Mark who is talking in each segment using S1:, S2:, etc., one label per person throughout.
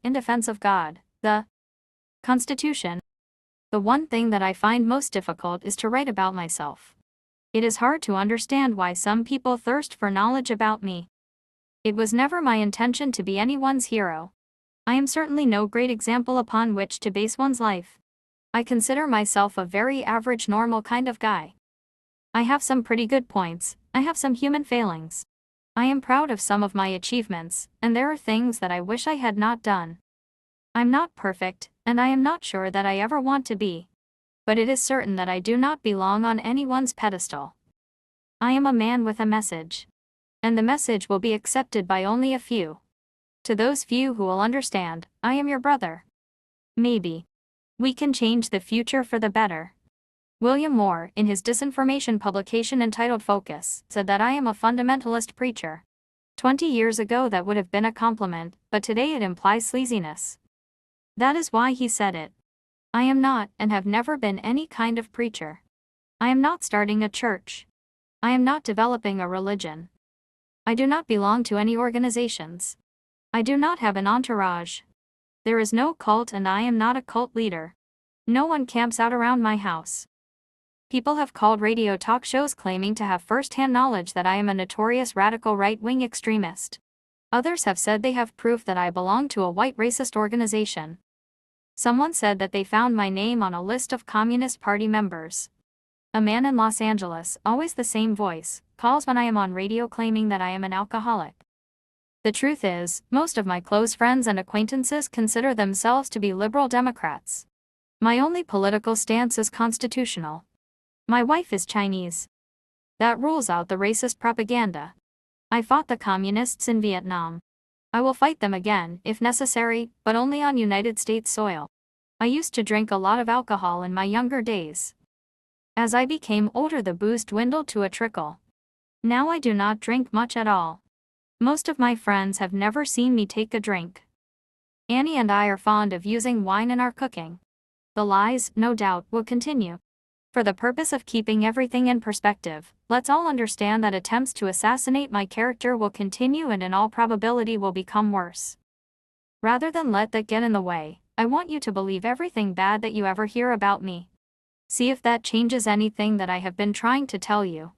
S1: in defense of God, the Constitution. The one thing that I find most difficult is to write about myself. It is hard to understand why some people thirst for knowledge about me. It was never my intention to be anyone's hero. I am certainly no great example upon which to base one's life. I consider myself a very average normal kind of guy. I have some pretty good points, I have some human failings. I am proud of some of my achievements, and there are things that I wish I had not done. I'm not perfect, and I am not sure that I ever want to be. But it is certain that I do not belong on anyone's pedestal. I am a man with a message. And the message will be accepted by only a few. To those few who will understand, I am your brother. Maybe we can change the future for the better. William Moore, in his disinformation publication entitled Focus, said that I am a fundamentalist preacher. 20 years ago that would have been a compliment, but today it implies sleaziness. That is why he said it. I am not, and have never been, any kind of preacher. I am not starting a church. I am not developing a religion. I do not belong to any organizations. I do not have an entourage. There is no cult, and I am not a cult leader. No one camps out around my house. People have called radio talk shows claiming to have first-hand knowledge that I am a notorious radical right-wing extremist. Others have said they have proof that I belong to a white racist organization. Someone said that they found my name on a list of Communist Party members. A man in Los Angeles, always the same voice, calls when I am on radio claiming that I am an alcoholic. The truth is, most of my close friends and acquaintances consider themselves to be liberal Democrats. My only political stance is constitutional. My wife is Chinese. That rules out the racist propaganda. I fought the communists in Vietnam. I will fight them again, if necessary, but only on United States soil. I used to drink a lot of alcohol in my younger days. As I became older, the booze dwindled to a trickle. Now I do not drink much at all. Most of my friends have never seen me take a drink. Annie and I are fond of using wine in our cooking. The lies, no doubt, will continue. For the purpose of keeping everything in perspective, let's all understand that attempts to assassinate my character will continue and in all probability will become worse. Rather than let that get in the way, I want you to believe everything bad that you ever hear about me. See if that changes anything that I have been trying to tell you.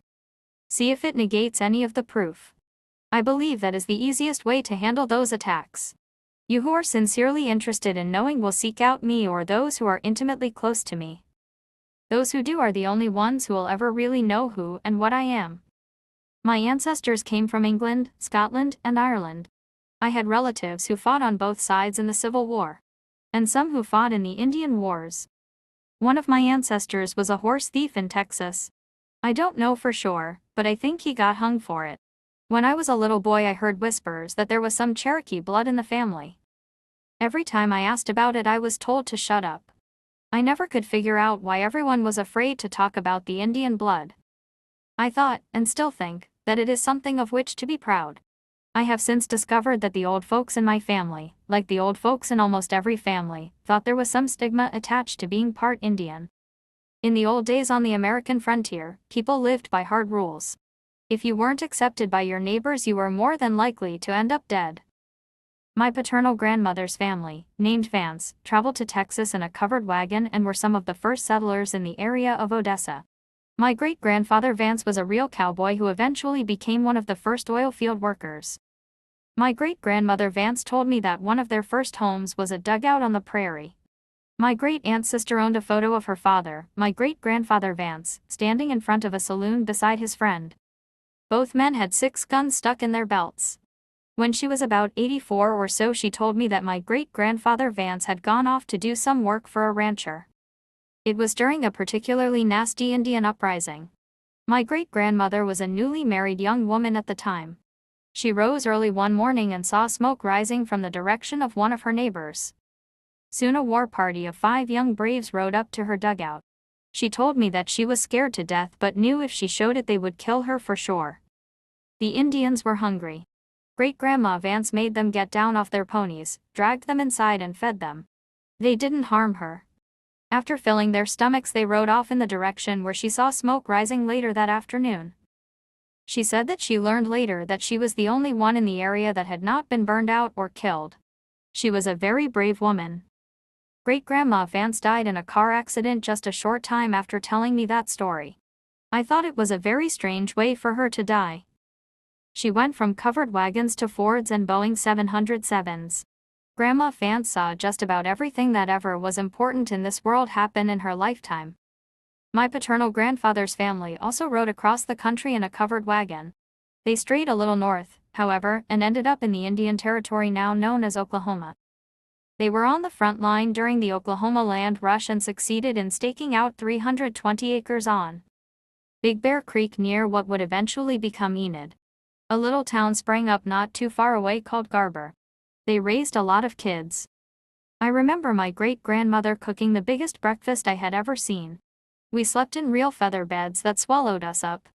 S1: See if it negates any of the proof. I believe that is the easiest way to handle those attacks. You who are sincerely interested in knowing will seek out me, or those who are intimately close to me. Those who do are the only ones who will ever really know who and what I am. My ancestors came from England, Scotland, and Ireland. I had relatives who fought on both sides in the Civil War. And some who fought in the Indian Wars. One of my ancestors was a horse thief in Texas. I don't know for sure, but I think he got hung for it. When I was a little boy, I heard whispers that there was some Cherokee blood in the family. Every time I asked about it, I was told to shut up. I never could figure out why everyone was afraid to talk about the Indian blood. I thought, and still think, that it is something of which to be proud. I have since discovered that the old folks in my family, like the old folks in almost every family, thought there was some stigma attached to being part Indian. In the old days on the American frontier, people lived by hard rules. If you weren't accepted by your neighbors, you were more than likely to end up dead. My paternal grandmother's family, named Vance, traveled to Texas in a covered wagon and were some of the first settlers in the area of Odessa. My great-grandfather Vance was a real cowboy who eventually became one of the first oil field workers. My great-grandmother Vance told me that one of their first homes was a dugout on the prairie. My great-aunt sister owned a photo of her father, my great-grandfather Vance, standing in front of a saloon beside his friend. Both men had 6 guns stuck in their belts. When she was about 84 or so, she told me that my great-grandfather Vance had gone off to do some work for a rancher. It was during a particularly nasty Indian uprising. My great-grandmother was a newly married young woman at the time. She rose early one morning and saw smoke rising from the direction of one of her neighbors. Soon a war party of 5 young braves rode up to her dugout. She told me that she was scared to death but knew if she showed it they would kill her for sure. The Indians were hungry. Great-grandma Vance made them get down off their ponies, dragged them inside and fed them. They didn't harm her. After filling their stomachs, they rode off in the direction where she saw smoke rising later that afternoon. She said that she learned later that she was the only one in the area that had not been burned out or killed. She was a very brave woman. Great-Grandma Vance died in a car accident just a short time after telling me that story. I thought it was a very strange way for her to die. She went from covered wagons to Fords and Boeing 707s. Grandma Vance saw just about everything that ever was important in this world happen in her lifetime. My paternal grandfather's family also rode across the country in a covered wagon. They strayed a little north, however, and ended up in the Indian Territory now known as Oklahoma. They were on the front line during the Oklahoma land rush and succeeded in staking out 320 acres on Big Bear Creek near what would eventually become Enid. A little town sprang up not too far away called Garber. They raised a lot of kids. I remember my great-grandmother cooking the biggest breakfast I had ever seen. We slept in real feather beds that swallowed us up.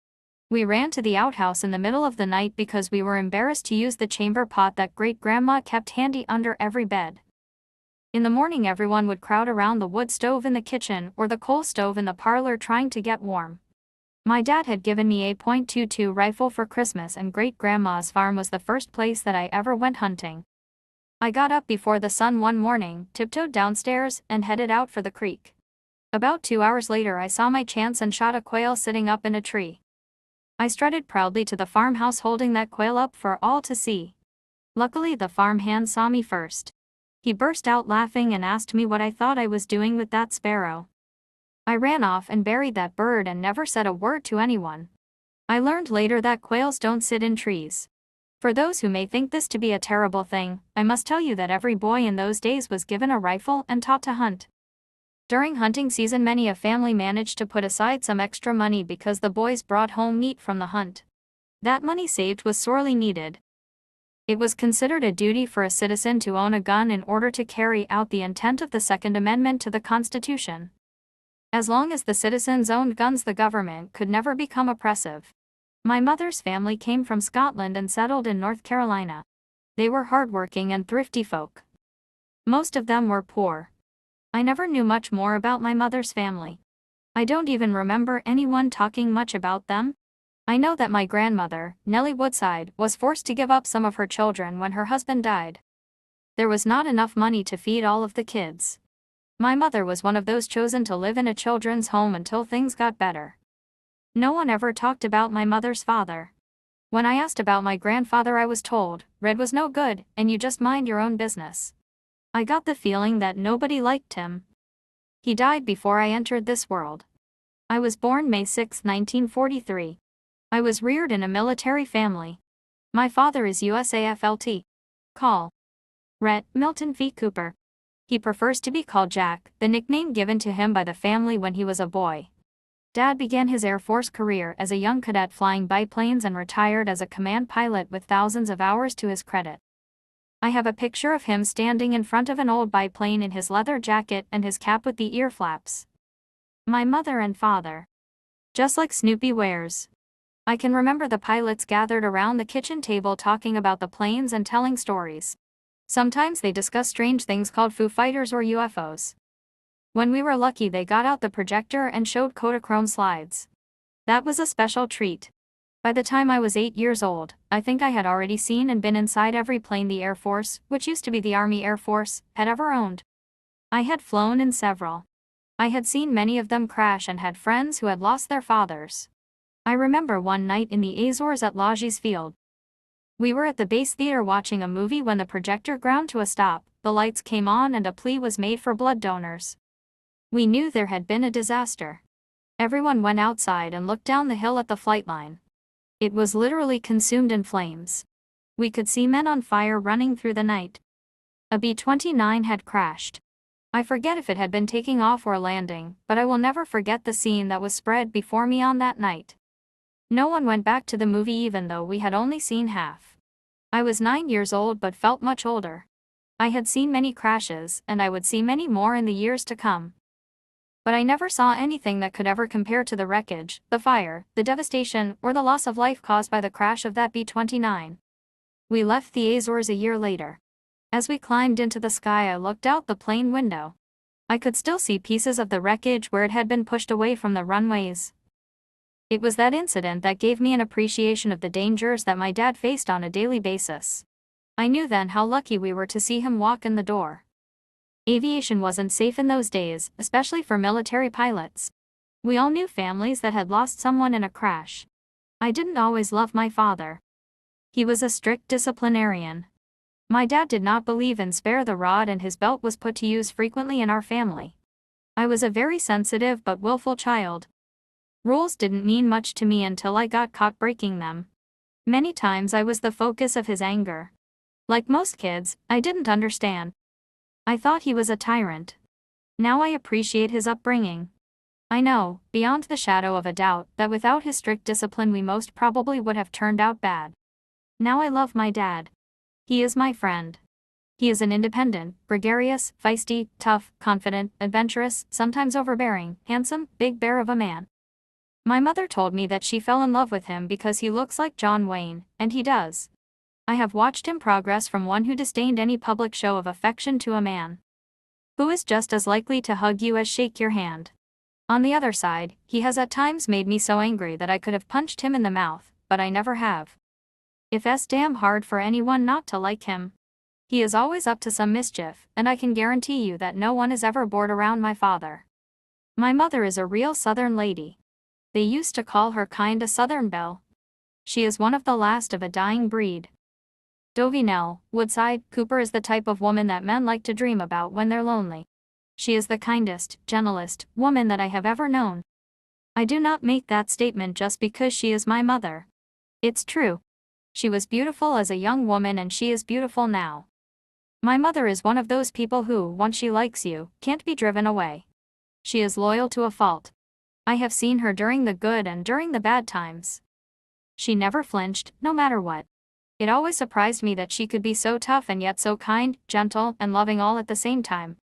S1: We ran to the outhouse in the middle of the night because we were embarrassed to use the chamber pot that great-grandma kept handy under every bed. In the morning everyone would crowd around the wood stove in the kitchen or the coal stove in the parlor trying to get warm. My dad had given me a .22 rifle for Christmas and great-grandma's farm was the first place that I ever went hunting. I got up before the sun one morning, tiptoed downstairs, and headed out for the creek. About 2 hours later I saw my chance and shot a quail sitting up in a tree. I strutted proudly to the farmhouse holding that quail up for all to see. Luckily the farmhand saw me first. He burst out laughing and asked me what I thought I was doing with that sparrow. I ran off and buried that bird and never said a word to anyone. I learned later that quails don't sit in trees. For those who may think this to be a terrible thing, I must tell you that every boy in those days was given a rifle and taught to hunt. During hunting season many a family managed to put aside some extra money because the boys brought home meat from the hunt. That money saved was sorely needed. It was considered a duty for a citizen to own a gun in order to carry out the intent of the Second Amendment to the Constitution. As long as the citizens owned guns, the government could never become oppressive. My mother's family came from Scotland and settled in North Carolina. They were hardworking and thrifty folk. Most of them were poor. I never knew much more about my mother's family. I don't even remember anyone talking much about them. I know that my grandmother, Nellie Woodside, was forced to give up some of her children when her husband died. There was not enough money to feed all of the kids. My mother was one of those chosen to live in a children's home until things got better. No one ever talked about my mother's father. When I asked about my grandfather I was told, "Red was no good, and you just mind your own business." I got the feeling that nobody liked him. He died before I entered this world. I was born May 6, 1943. I was reared in a military family. My father is USAF Col. Ret. Milton V. Cooper. He prefers to be called Jack, the nickname given to him by the family when he was a boy. Dad began his Air Force career as a young cadet flying biplanes and retired as a command pilot with thousands of hours to his credit. I have a picture of him standing in front of an old biplane in his leather jacket and his cap with the ear flaps. My mother and father. Just like Snoopy wears. I can remember the pilots gathered around the kitchen table talking about the planes and telling stories. Sometimes they discussed strange things called Foo Fighters or UFOs. When we were lucky they got out the projector and showed Kodachrome slides. That was a special treat. By the time I was 8 years old, I think I had already seen and been inside every plane the Air Force, which used to be the Army Air Force, had ever owned. I had flown in several. I had seen many of them crash and had friends who had lost their fathers. I remember one night in the Azores at Lodges Field. We were at the base theater watching a movie when the projector ground to a stop, the lights came on and a plea was made for blood donors. We knew there had been a disaster. Everyone went outside and looked down the hill at the flight line. It was literally consumed in flames. We could see men on fire running through the night. A B-29 had crashed. I forget if it had been taking off or landing, but I will never forget the scene that was spread before me on that night. No one went back to the movie even though we had only seen half. I was 9 years old but felt much older. I had seen many crashes, and I would see many more in the years to come. But I never saw anything that could ever compare to the wreckage, the fire, the devastation, or the loss of life caused by the crash of that B-29. We left the Azores a year later. As we climbed into the sky I looked out the plane window. I could still see pieces of the wreckage where it had been pushed away from the runways. It was that incident that gave me an appreciation of the dangers that my dad faced on a daily basis. I knew then how lucky we were to see him walk in the door. Aviation wasn't safe in those days, especially for military pilots. We all knew families that had lost someone in a crash. I didn't always love my father. He was a strict disciplinarian. My dad did not believe in spare the rod, and his belt was put to use frequently in our family. I was a very sensitive but willful child. Rules didn't mean much to me until I got caught breaking them. Many times I was the focus of his anger. Like most kids, I didn't understand. I thought he was a tyrant. Now I appreciate his upbringing. I know, beyond the shadow of a doubt, that without his strict discipline we most probably would have turned out bad. Now I love my dad. He is my friend. He is an independent, gregarious, feisty, tough, confident, adventurous, sometimes overbearing, handsome, big bear of a man. My mother told me that she fell in love with him because he looks like John Wayne, and he does. I have watched him progress from one who disdained any public show of affection to a man who is just as likely to hug you as shake your hand. On the other side, he has at times made me so angry that I could have punched him in the mouth, but I never have. It's damn hard for anyone not to like him. He is always up to some mischief, and I can guarantee you that no one is ever bored around my father. My mother is a real Southern lady. They used to call her kind a Southern belle. She is one of the last of a dying breed. Dovinell, Woodside, Cooper is the type of woman that men like to dream about when they're lonely. She is the kindest, gentlest woman that I have ever known. I do not make that statement just because she is my mother. It's true. She was beautiful as a young woman and she is beautiful now. My mother is one of those people who, once she likes you, can't be driven away. She is loyal to a fault. I have seen her during the good and during the bad times. She never flinched, no matter what. It always surprised me that she could be so tough and yet so kind, gentle, and loving all at the same time.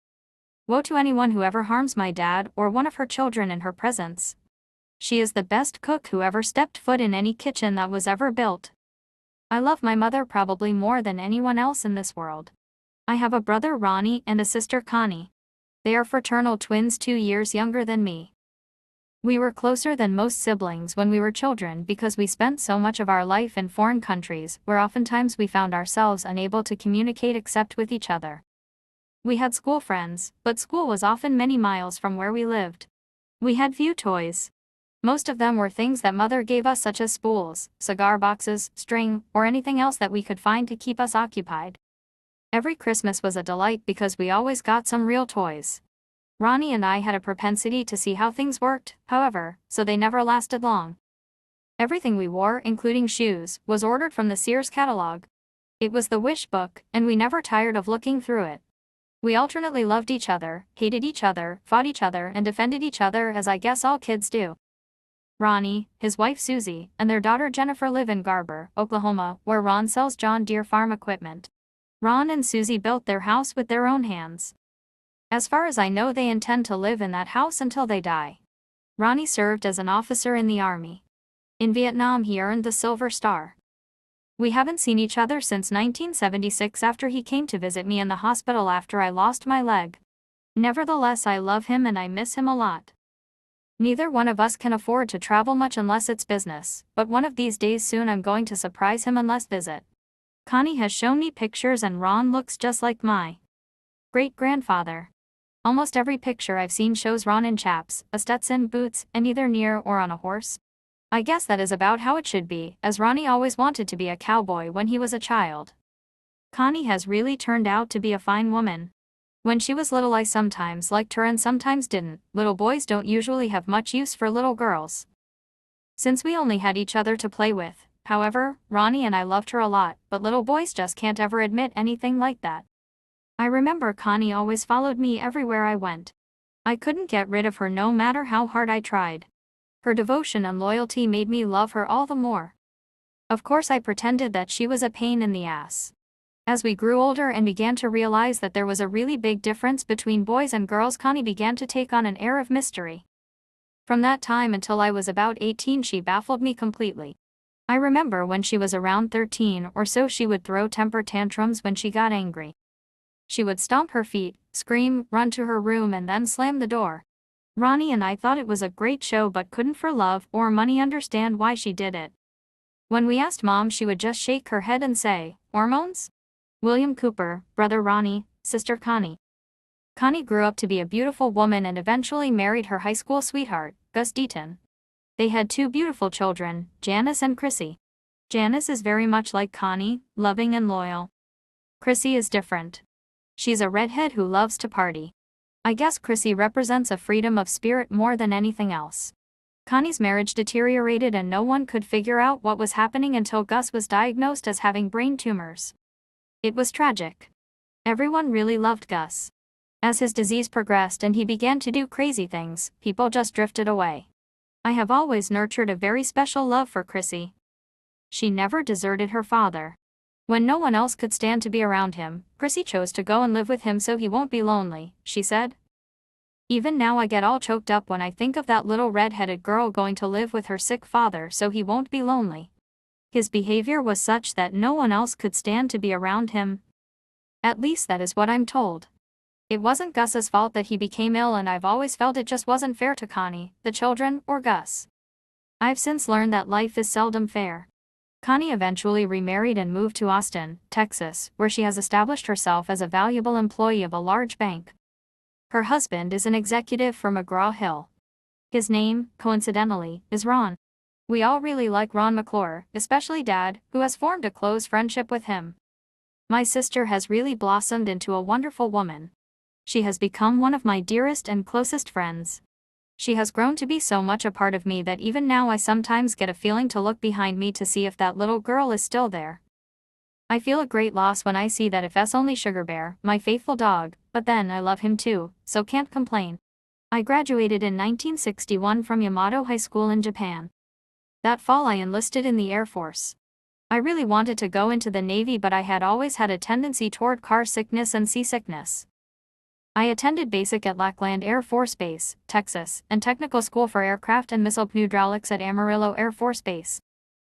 S1: Woe to anyone who ever harms my dad or one of her children in her presence. She is the best cook who ever stepped foot in any kitchen that was ever built. I love my mother probably more than anyone else in this world. I have a brother Ronnie and a sister Connie. They are fraternal twins 2 years younger than me. We were closer than most siblings when we were children because we spent so much of our life in foreign countries where oftentimes we found ourselves unable to communicate except with each other. We had school friends, but school was often many miles from where we lived. We had few toys. Most of them were things that mother gave us, such as spools, cigar boxes, string, or anything else that we could find to keep us occupied. Every Christmas was a delight because we always got some real toys. Ronnie and I had a propensity to see how things worked, however, so they never lasted long. Everything we wore, including shoes, was ordered from the Sears catalog. It was the wish book, and we never tired of looking through it. We alternately loved each other, hated each other, fought each other, and defended each other, as I guess all kids do. Ronnie, his wife Susie, and their daughter Jennifer live in Garber, Oklahoma, where Ron sells John Deere farm equipment. Ron and Susie built their house with their own hands. As far as I know, they intend to live in that house until they die. Ronnie served as an officer in the Army. In Vietnam he earned the Silver Star. We haven't seen each other since 1976, after he came to visit me in the hospital after I lost my leg. Nevertheless, I love him and I miss him a lot. Neither one of us can afford to travel much unless it's business, but one of these days soon I'm going to surprise him unless visit. Connie has shown me pictures and Ron looks just like my great-grandfather. Almost every picture I've seen shows Ron in chaps, a Stetson, boots, and either near or on a horse. I guess that is about how it should be, as Ronnie always wanted to be a cowboy when he was a child. Connie has really turned out to be a fine woman. When she was little I sometimes liked her and sometimes didn't. Little boys don't usually have much use for little girls. Since we only had each other to play with, however, Ronnie and I loved her a lot, but little boys just can't ever admit anything like that. I remember Connie always followed me everywhere I went. I couldn't get rid of her no matter how hard I tried. Her devotion and loyalty made me love her all the more. Of course I pretended that she was a pain in the ass. As we grew older and began to realize that there was a really big difference between boys and girls, Connie began to take on an air of mystery. From that time until I was about 18 she baffled me completely. I remember when she was around 13 or so she would throw temper tantrums when she got angry. She would stomp her feet, scream, run to her room and then slam the door. Ronnie and I thought it was a great show but couldn't for love or money understand why she did it. When we asked Mom she would just shake her head and say, "Hormones?" William Cooper, brother Ronnie, sister Connie. Connie grew up to be a beautiful woman and eventually married her high school sweetheart, Gus Deaton. They had two beautiful children, Janice and Chrissy. Janice is very much like Connie, loving and loyal. Chrissy is different. She's a redhead who loves to party. I guess Chrissy represents a freedom of spirit more than anything else. Connie's marriage deteriorated and no one could figure out what was happening until Gus was diagnosed as having brain tumors. It was tragic. Everyone really loved Gus. As his disease progressed and he began to do crazy things, people just drifted away. I have always nurtured a very special love for Chrissy. She never deserted her father. When no one else could stand to be around him, Chrissy chose to go and live with him so he won't be lonely, she said. Even now I get all choked up when I think of that little red-headed girl going to live with her sick father so he won't be lonely. His behavior was such that no one else could stand to be around him. At least that is what I'm told. It wasn't Gus's fault that he became ill and I've always felt it just wasn't fair to Connie, the children, or Gus. I've since learned that life is seldom fair. Connie eventually remarried and moved to Austin, Texas, where she has established herself as a valuable employee of a large bank. Her husband is an executive for McGraw-Hill. His name, coincidentally, is Ron. We all really like Ron McClure, especially Dad, who has formed a close friendship with him. My sister has really blossomed into a wonderful woman. She has become one of my dearest and closest friends. She has grown to be so much a part of me that even now I sometimes get a feeling to look behind me to see if that little girl is still there. I feel a great loss when I see that if it's only Sugar Bear, my faithful dog, but then I love him too, so can't complain. I graduated in 1961 from Yamato High School in Japan. That fall I enlisted in the Air Force. I really wanted to go into the Navy but I had always had a tendency toward car sickness and seasickness. I attended basic at Lackland Air Force Base, Texas, and technical school for aircraft and missile hydraulics at Amarillo Air Force Base.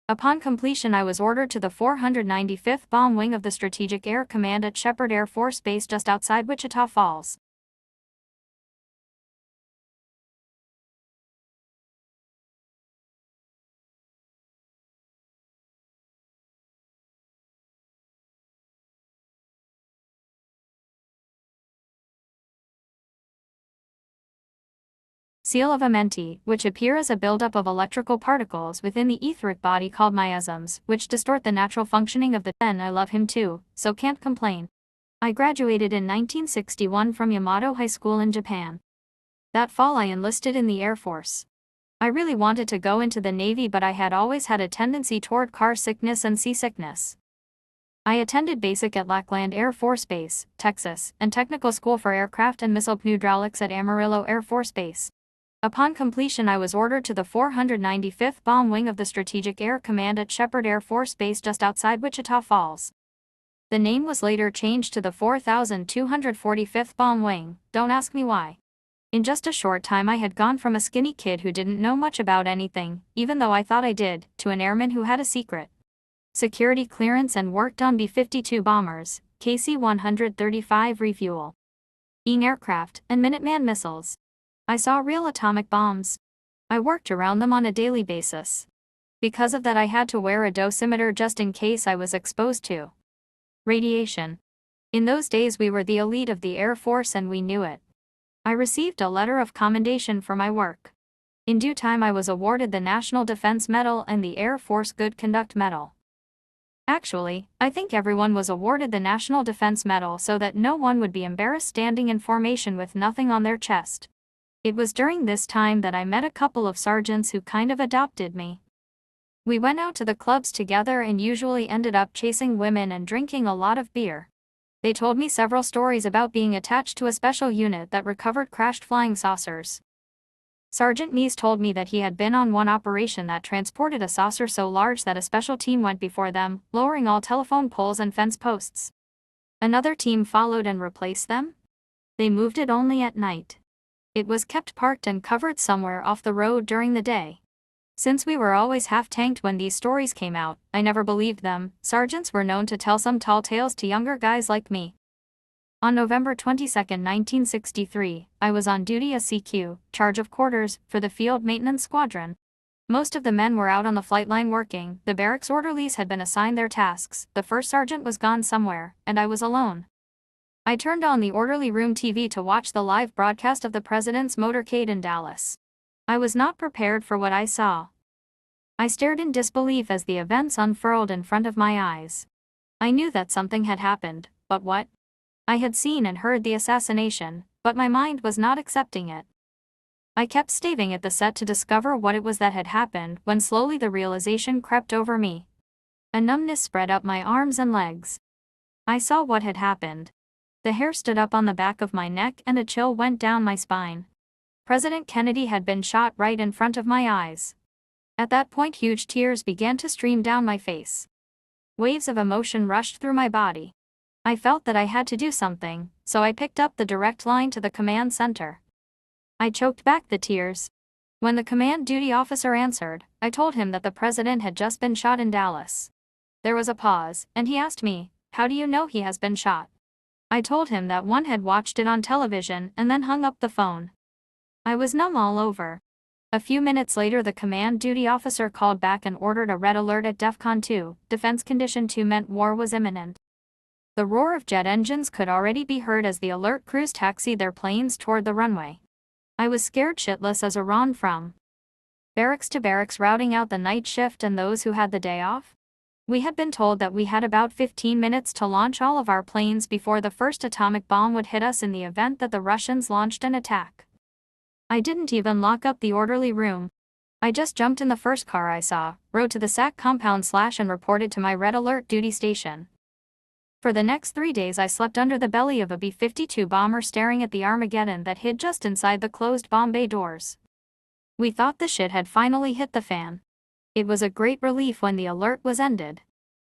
S1: Upon completion I was ordered to the 495th Bomb Wing of the Strategic Air Command at Shepherd Air Force Base just outside Wichita Falls. Seal of Amenti, which appear as a buildup of electrical particles within the etheric body called miasms, which distort the natural functioning of the. Then I love him too, so can't complain. I graduated in 1961 from Yamato High School in Japan. That fall I enlisted in the Air Force. I really wanted to go into the Navy but I had always had a tendency toward car sickness and seasickness. I attended basic at Lackland Air Force Base, Texas, and technical school for aircraft and missile hydraulics at Amarillo Air Force Base. Upon completion I was ordered to the 495th Bomb Wing of the Strategic Air Command at Shepherd Air Force Base just outside Wichita Falls. The name was later changed to the 4245th Bomb Wing, don't ask me why. In just a short time I had gone from a skinny kid who didn't know much about anything, even though I thought I did, to an airman who had a secret security clearance and worked on B-52 bombers, KC-135 refuel aircraft, and Minuteman missiles. I saw real atomic bombs. I worked around them on a daily basis. Because of that I had to wear a dosimeter just in case I was exposed to radiation. In those days we were the elite of the Air Force and we knew it. I received a letter of commendation for my work. In due time I was awarded the National Defense Medal and the Air Force Good Conduct Medal. Actually, I think everyone was awarded the National Defense Medal so that no one would be embarrassed standing in formation with nothing on their chest. It was during this time that I met a couple of sergeants who kind of adopted me. We went out to the clubs together and usually ended up chasing women and drinking a lot of beer. They told me several stories about being attached to a special unit that recovered crashed flying saucers. Sergeant Neese told me that he had been on one operation that transported a saucer so large that a special team went before them, lowering all telephone poles and fence posts. Another team followed and replaced them. They moved it only at night. It was kept parked and covered somewhere off the road during the day. Since we were always half-tanked when these stories came out, I never believed them. Sergeants were known to tell some tall tales to younger guys like me. On November 22, 1963, I was on duty as CQ, charge of quarters, for the Field Maintenance Squadron. Most of the men were out on the flight line working, the barracks orderlies had been assigned their tasks, the first sergeant was gone somewhere, and I was alone. I turned on the orderly room TV to watch the live broadcast of the president's motorcade in Dallas. I was not prepared for what I saw. I stared in disbelief as the events unfurled in front of my eyes. I knew that something had happened, but what? I had seen and heard the assassination, but my mind was not accepting it. I kept staring at the set to discover what it was that had happened when slowly the realization crept over me. A numbness spread up my arms and legs. I saw what had happened. The hair stood up on the back of my neck and a chill went down my spine. President Kennedy had been shot right in front of my eyes. At that point, huge tears began to stream down my face. Waves of emotion rushed through my body. I felt that I had to do something, so I picked up the direct line to the command center. I choked back the tears. When the command duty officer answered, I told him that the president had just been shot in Dallas. There was a pause, and he asked me, "How do you know he has been shot?" I told him that one had watched it on television and then hung up the phone. I was numb all over. A few minutes later, the command duty officer called back and ordered a red alert at DEFCON 2. Defense Condition 2 meant war was imminent. The roar of jet engines could already be heard as the alert crews taxied their planes toward the runway. I was scared shitless as a run from barracks to barracks, routing out the night shift and those who had the day off. We had been told that we had about 15 minutes to launch all of our planes before the first atomic bomb would hit us in the event that the Russians launched an attack. I didn't even lock up the orderly room. I just jumped in the first car I saw, rode to the SAC compound / and reported to my red alert duty station. For the next 3 days I slept under the belly of a B-52 bomber, staring at the Armageddon that hid just inside the closed bomb bay doors. We thought the shit had finally hit the fan. It was a great relief when the alert was ended.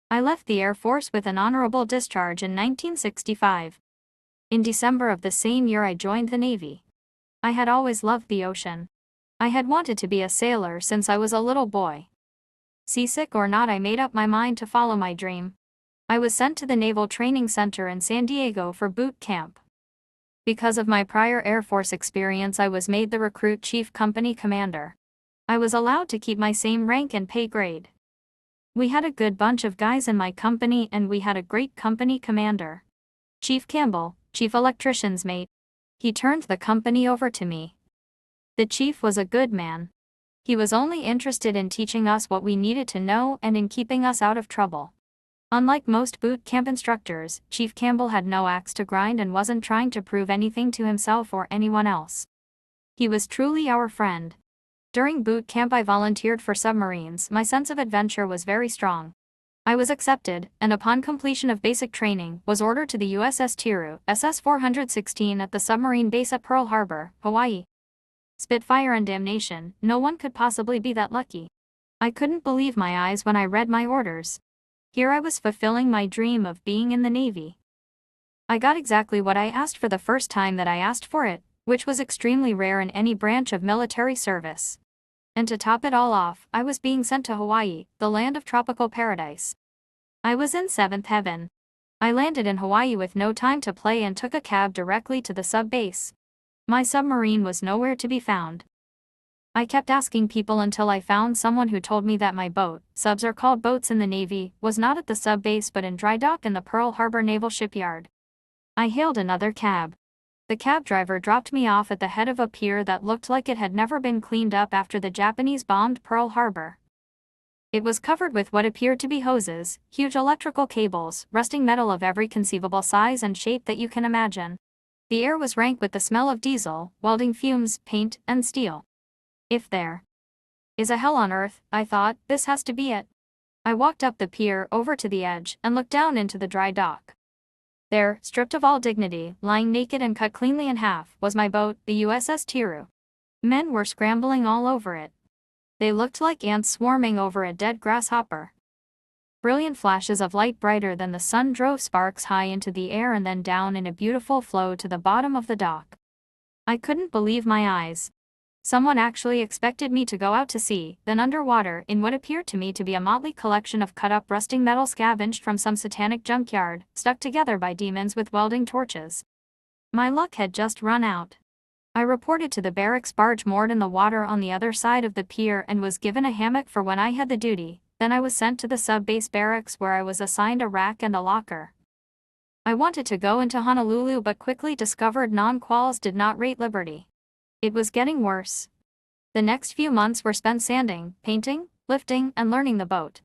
S1: I left the Air Force with an honorable discharge in 1965. In December of the same year I joined the Navy. I had always loved the ocean. I had wanted to be a sailor since I was a little boy. Seasick or not, I made up my mind to follow my dream. I was sent to the Naval Training Center in San Diego for boot camp. Because of my prior Air Force experience, I was made the recruit chief company commander. I was allowed to keep my same rank and pay grade. We had a good bunch of guys in my company and we had a great company commander. Chief Campbell, chief electrician's mate. He turned the company over to me. The chief was a good man. He was only interested in teaching us what we needed to know and in keeping us out of trouble. Unlike most boot camp instructors, Chief Campbell had no axe to grind and wasn't trying to prove anything to himself or anyone else. He was truly our friend. During boot camp I volunteered for submarines. My sense of adventure was very strong. I was accepted, and upon completion of basic training, was ordered to the USS Tiru, SS-416 at the submarine base at Pearl Harbor, Hawaii. Spitfire and damnation, no one could possibly be that lucky. I couldn't believe my eyes when I read my orders. Here I was fulfilling my dream of being in the Navy. I got exactly what I asked for the first time that I asked for it, which was extremely rare in any branch of military service. And to top it all off, I was being sent to Hawaii, the land of tropical paradise. I was in seventh heaven. I landed in Hawaii with no time to play and took a cab directly to the sub-base. My submarine was nowhere to be found. I kept asking people until I found someone who told me that my boat, subs are called boats in the Navy, was not at the sub-base but in dry dock in the Pearl Harbor Naval Shipyard. I hailed another cab. The cab driver dropped me off at the head of a pier that looked like it had never been cleaned up after the Japanese bombed Pearl Harbor. It was covered with what appeared to be hoses, huge electrical cables, rusting metal of every conceivable size and shape that you can imagine. The air was rank with the smell of diesel, welding fumes, paint, and steel. If there is a hell on earth, I thought, this has to be it. I walked up the pier, over to the edge, and looked down into the dry dock. There, stripped of all dignity, lying naked and cut cleanly in half, was my boat, the USS Tiru. Men were scrambling all over it. They looked like ants swarming over a dead grasshopper. Brilliant flashes of light brighter than the sun drove sparks high into the air and then down in a beautiful flow to the bottom of the dock. I couldn't believe my eyes. Someone actually expected me to go out to sea, then underwater, in what appeared to me to be a motley collection of cut-up rusting metal scavenged from some satanic junkyard, stuck together by demons with welding torches. My luck had just run out. I reported to the barracks barge moored in the water on the other side of the pier and was given a hammock for when I had the duty. Then I was sent to the sub-base barracks where I was assigned a rack and a locker. I wanted to go into Honolulu but quickly discovered non-quals did not rate Liberty. It was getting worse. The next few months were spent sanding, painting, lifting, and learning the boat.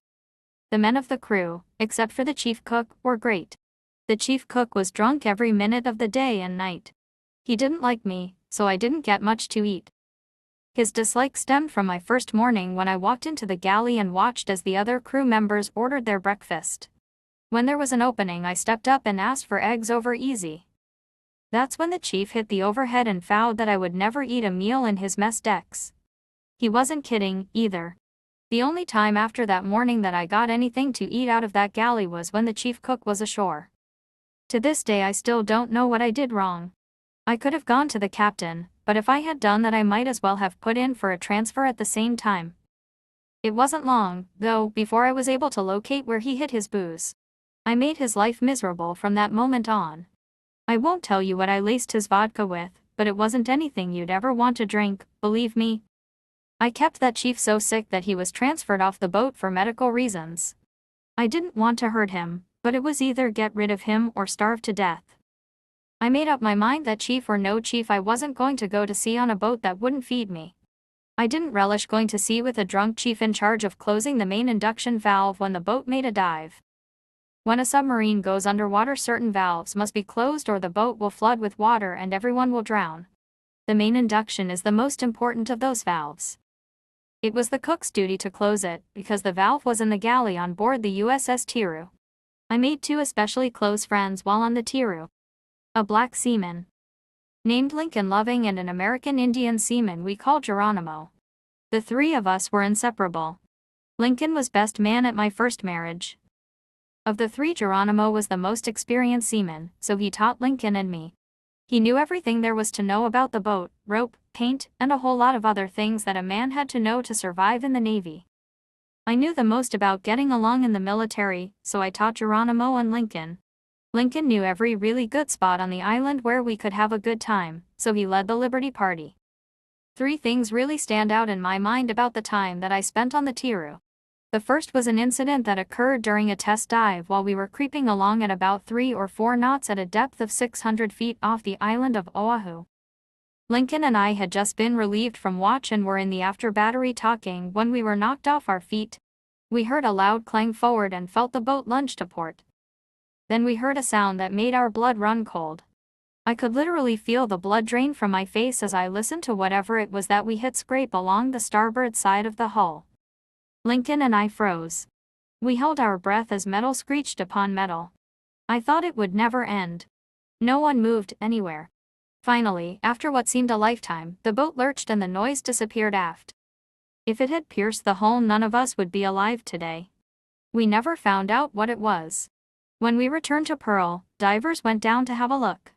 S1: The men of the crew, except for the chief cook, were great. The chief cook was drunk every minute of the day and night. He didn't like me, so I didn't get much to eat. His dislike stemmed from my first morning when I walked into the galley and watched as the other crew members ordered their breakfast. When there was an opening, I stepped up and asked for eggs over easy. That's when the chief hit the overhead and vowed that I would never eat a meal in his mess decks. He wasn't kidding, either. The only time after that morning that I got anything to eat out of that galley was when the chief cook was ashore. To this day I still don't know what I did wrong. I could have gone to the captain, but if I had done that I might as well have put in for a transfer at the same time. It wasn't long, though, before I was able to locate where he hid his booze. I made his life miserable from that moment on. I won't tell you what I laced his vodka with, but it wasn't anything you'd ever want to drink, believe me. I kept that chief so sick that he was transferred off the boat for medical reasons. I didn't want to hurt him, but it was either get rid of him or starve to death. I made up my mind that chief or no chief I wasn't going to go to sea on a boat that wouldn't feed me. I didn't relish going to sea with a drunk chief in charge of closing the main induction valve when the boat made a dive. When a submarine goes underwater, certain valves must be closed or the boat will flood with water and everyone will drown. The main induction is the most important of those valves. It was the cook's duty to close it, because the valve was in the galley on board the USS Tiru. I made 2 especially close friends while on the Tiru. A black seaman named Lincoln Loving and an American Indian seaman we called Geronimo. The 3 of us were inseparable. Lincoln was best man at my first marriage. Of the 3, Geronimo was the most experienced seaman, so he taught Lincoln and me. He knew everything there was to know about the boat, rope, paint, and a whole lot of other things that a man had to know to survive in the Navy. I knew the most about getting along in the military, so I taught Geronimo and Lincoln. Lincoln knew every really good spot on the island where we could have a good time, so he led the Liberty Party. 3 things really stand out in my mind about the time that I spent on the Tiru. The first was an incident that occurred during a test dive while we were creeping along at about 3 or 4 knots at a depth of 600 feet off the island of Oahu. Lincoln and I had just been relieved from watch and were in the after battery talking when we were knocked off our feet. We heard a loud clang forward and felt the boat lunge to port. Then we heard a sound that made our blood run cold. I could literally feel the blood drain from my face as I listened to whatever it was that we hit scrape along the starboard side of the hull. Lincoln and I froze. We held our breath as metal screeched upon metal. I thought it would never end. No one moved anywhere. Finally, after what seemed a lifetime, the boat lurched and the noise disappeared aft. If it had pierced the hull, none of us would be alive today. We never found out what it was. When we returned to Pearl, divers went down to have a look.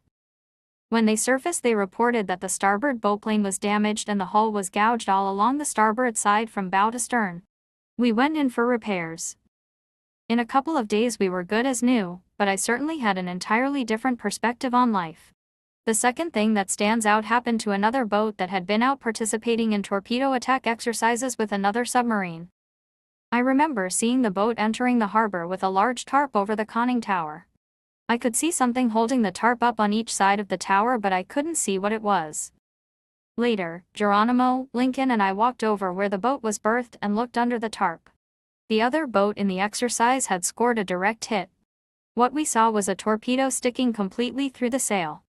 S1: When they surfaced, they reported that the starboard boatplane was damaged and the hull was gouged all along the starboard side from bow to stern. We went in for repairs. In a couple of days we were good as new, but I certainly had an entirely different perspective on life. The second thing that stands out happened to another boat that had been out participating in torpedo attack exercises with another submarine. I remember seeing the boat entering the harbor with a large tarp over the conning tower. I could see something holding the tarp up on each side of the tower, but I couldn't see what it was. Later, Geronimo, Lincoln, and I walked over where the boat was berthed and looked under the tarp. The other boat in the exercise had scored a direct hit. What we saw was a torpedo sticking completely through the sail.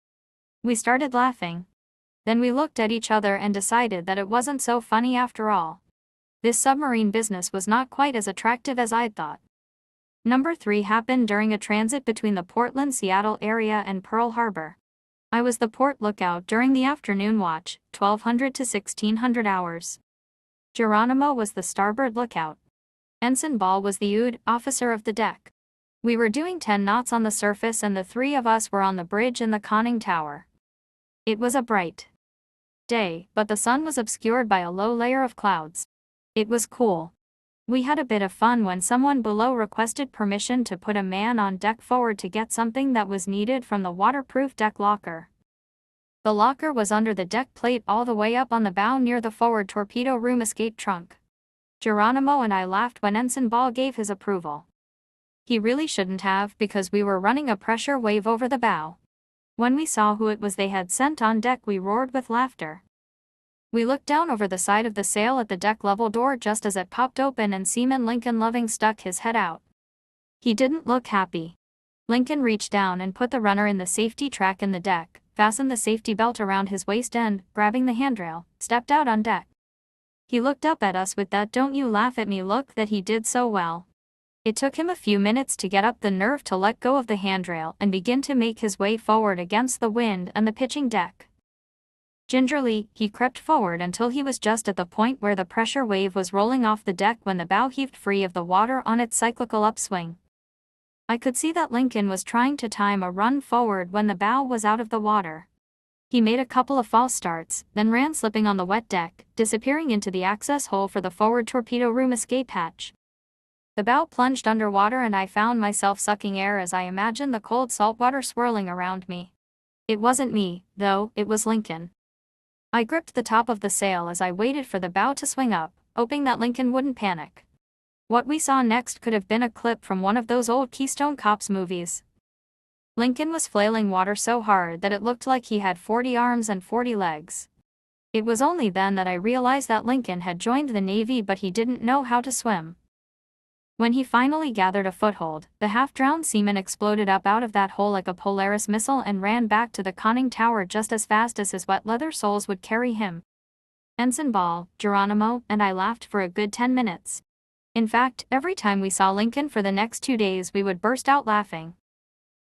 S1: We started laughing. Then we looked at each other and decided that it wasn't so funny after all. This submarine business was not quite as attractive as I'd thought. Number 3 happened during a transit between the Portland-Seattle area and Pearl Harbor. I was the port lookout during the afternoon watch, 1200 to 1600 hours. Geronimo was the starboard lookout. Ensign Ball was the OOD, officer of the deck. We were doing 10 knots on the surface and the 3 of us were on the bridge in the conning tower. It was a bright day, but the sun was obscured by a low layer of clouds. It was cool. We had a bit of fun when someone below requested permission to put a man on deck forward to get something that was needed from the waterproof deck locker. The locker was under the deck plate all the way up on the bow near the forward torpedo room escape trunk. Geronimo and I laughed when Ensign Ball gave his approval. He really shouldn't have, because we were running a pressure wave over the bow. When we saw who it was they had sent on deck, we roared with laughter. We looked down over the side of the sail at the deck level door just as it popped open and Seaman Lincoln Loving stuck his head out. He didn't look happy. Lincoln reached down and put the runner in the safety track in the deck, fastened the safety belt around his waist and, grabbing the handrail, stepped out on deck. He looked up at us with that "don't you laugh at me" look that he did so well. It took him a few minutes to get up the nerve to let go of the handrail and begin to make his way forward against the wind and the pitching deck. Gingerly, he crept forward until he was just at the point where the pressure wave was rolling off the deck when the bow heaved free of the water on its cyclical upswing. I could see that Lincoln was trying to time a run forward when the bow was out of the water. He made a couple of false starts, then ran slipping on the wet deck, disappearing into the access hole for the forward torpedo room escape hatch. The bow plunged underwater and I found myself sucking air as I imagined the cold salt water swirling around me. It wasn't me, though, it was Lincoln. I gripped the top of the sail as I waited for the bow to swing up, hoping that Lincoln wouldn't panic. What we saw next could have been a clip from one of those old Keystone Cops movies. Lincoln was flailing water so hard that it looked like he had 40 arms and 40 legs. It was only then that I realized that Lincoln had joined the Navy, but he didn't know how to swim. When he finally gathered a foothold, the half-drowned seaman exploded up out of that hole like a Polaris missile and ran back to the conning tower just as fast as his wet leather soles would carry him. Ensign Ball, Geronimo, and I laughed for a good 10 minutes. In fact, every time we saw Lincoln for the next 2 days we would burst out laughing.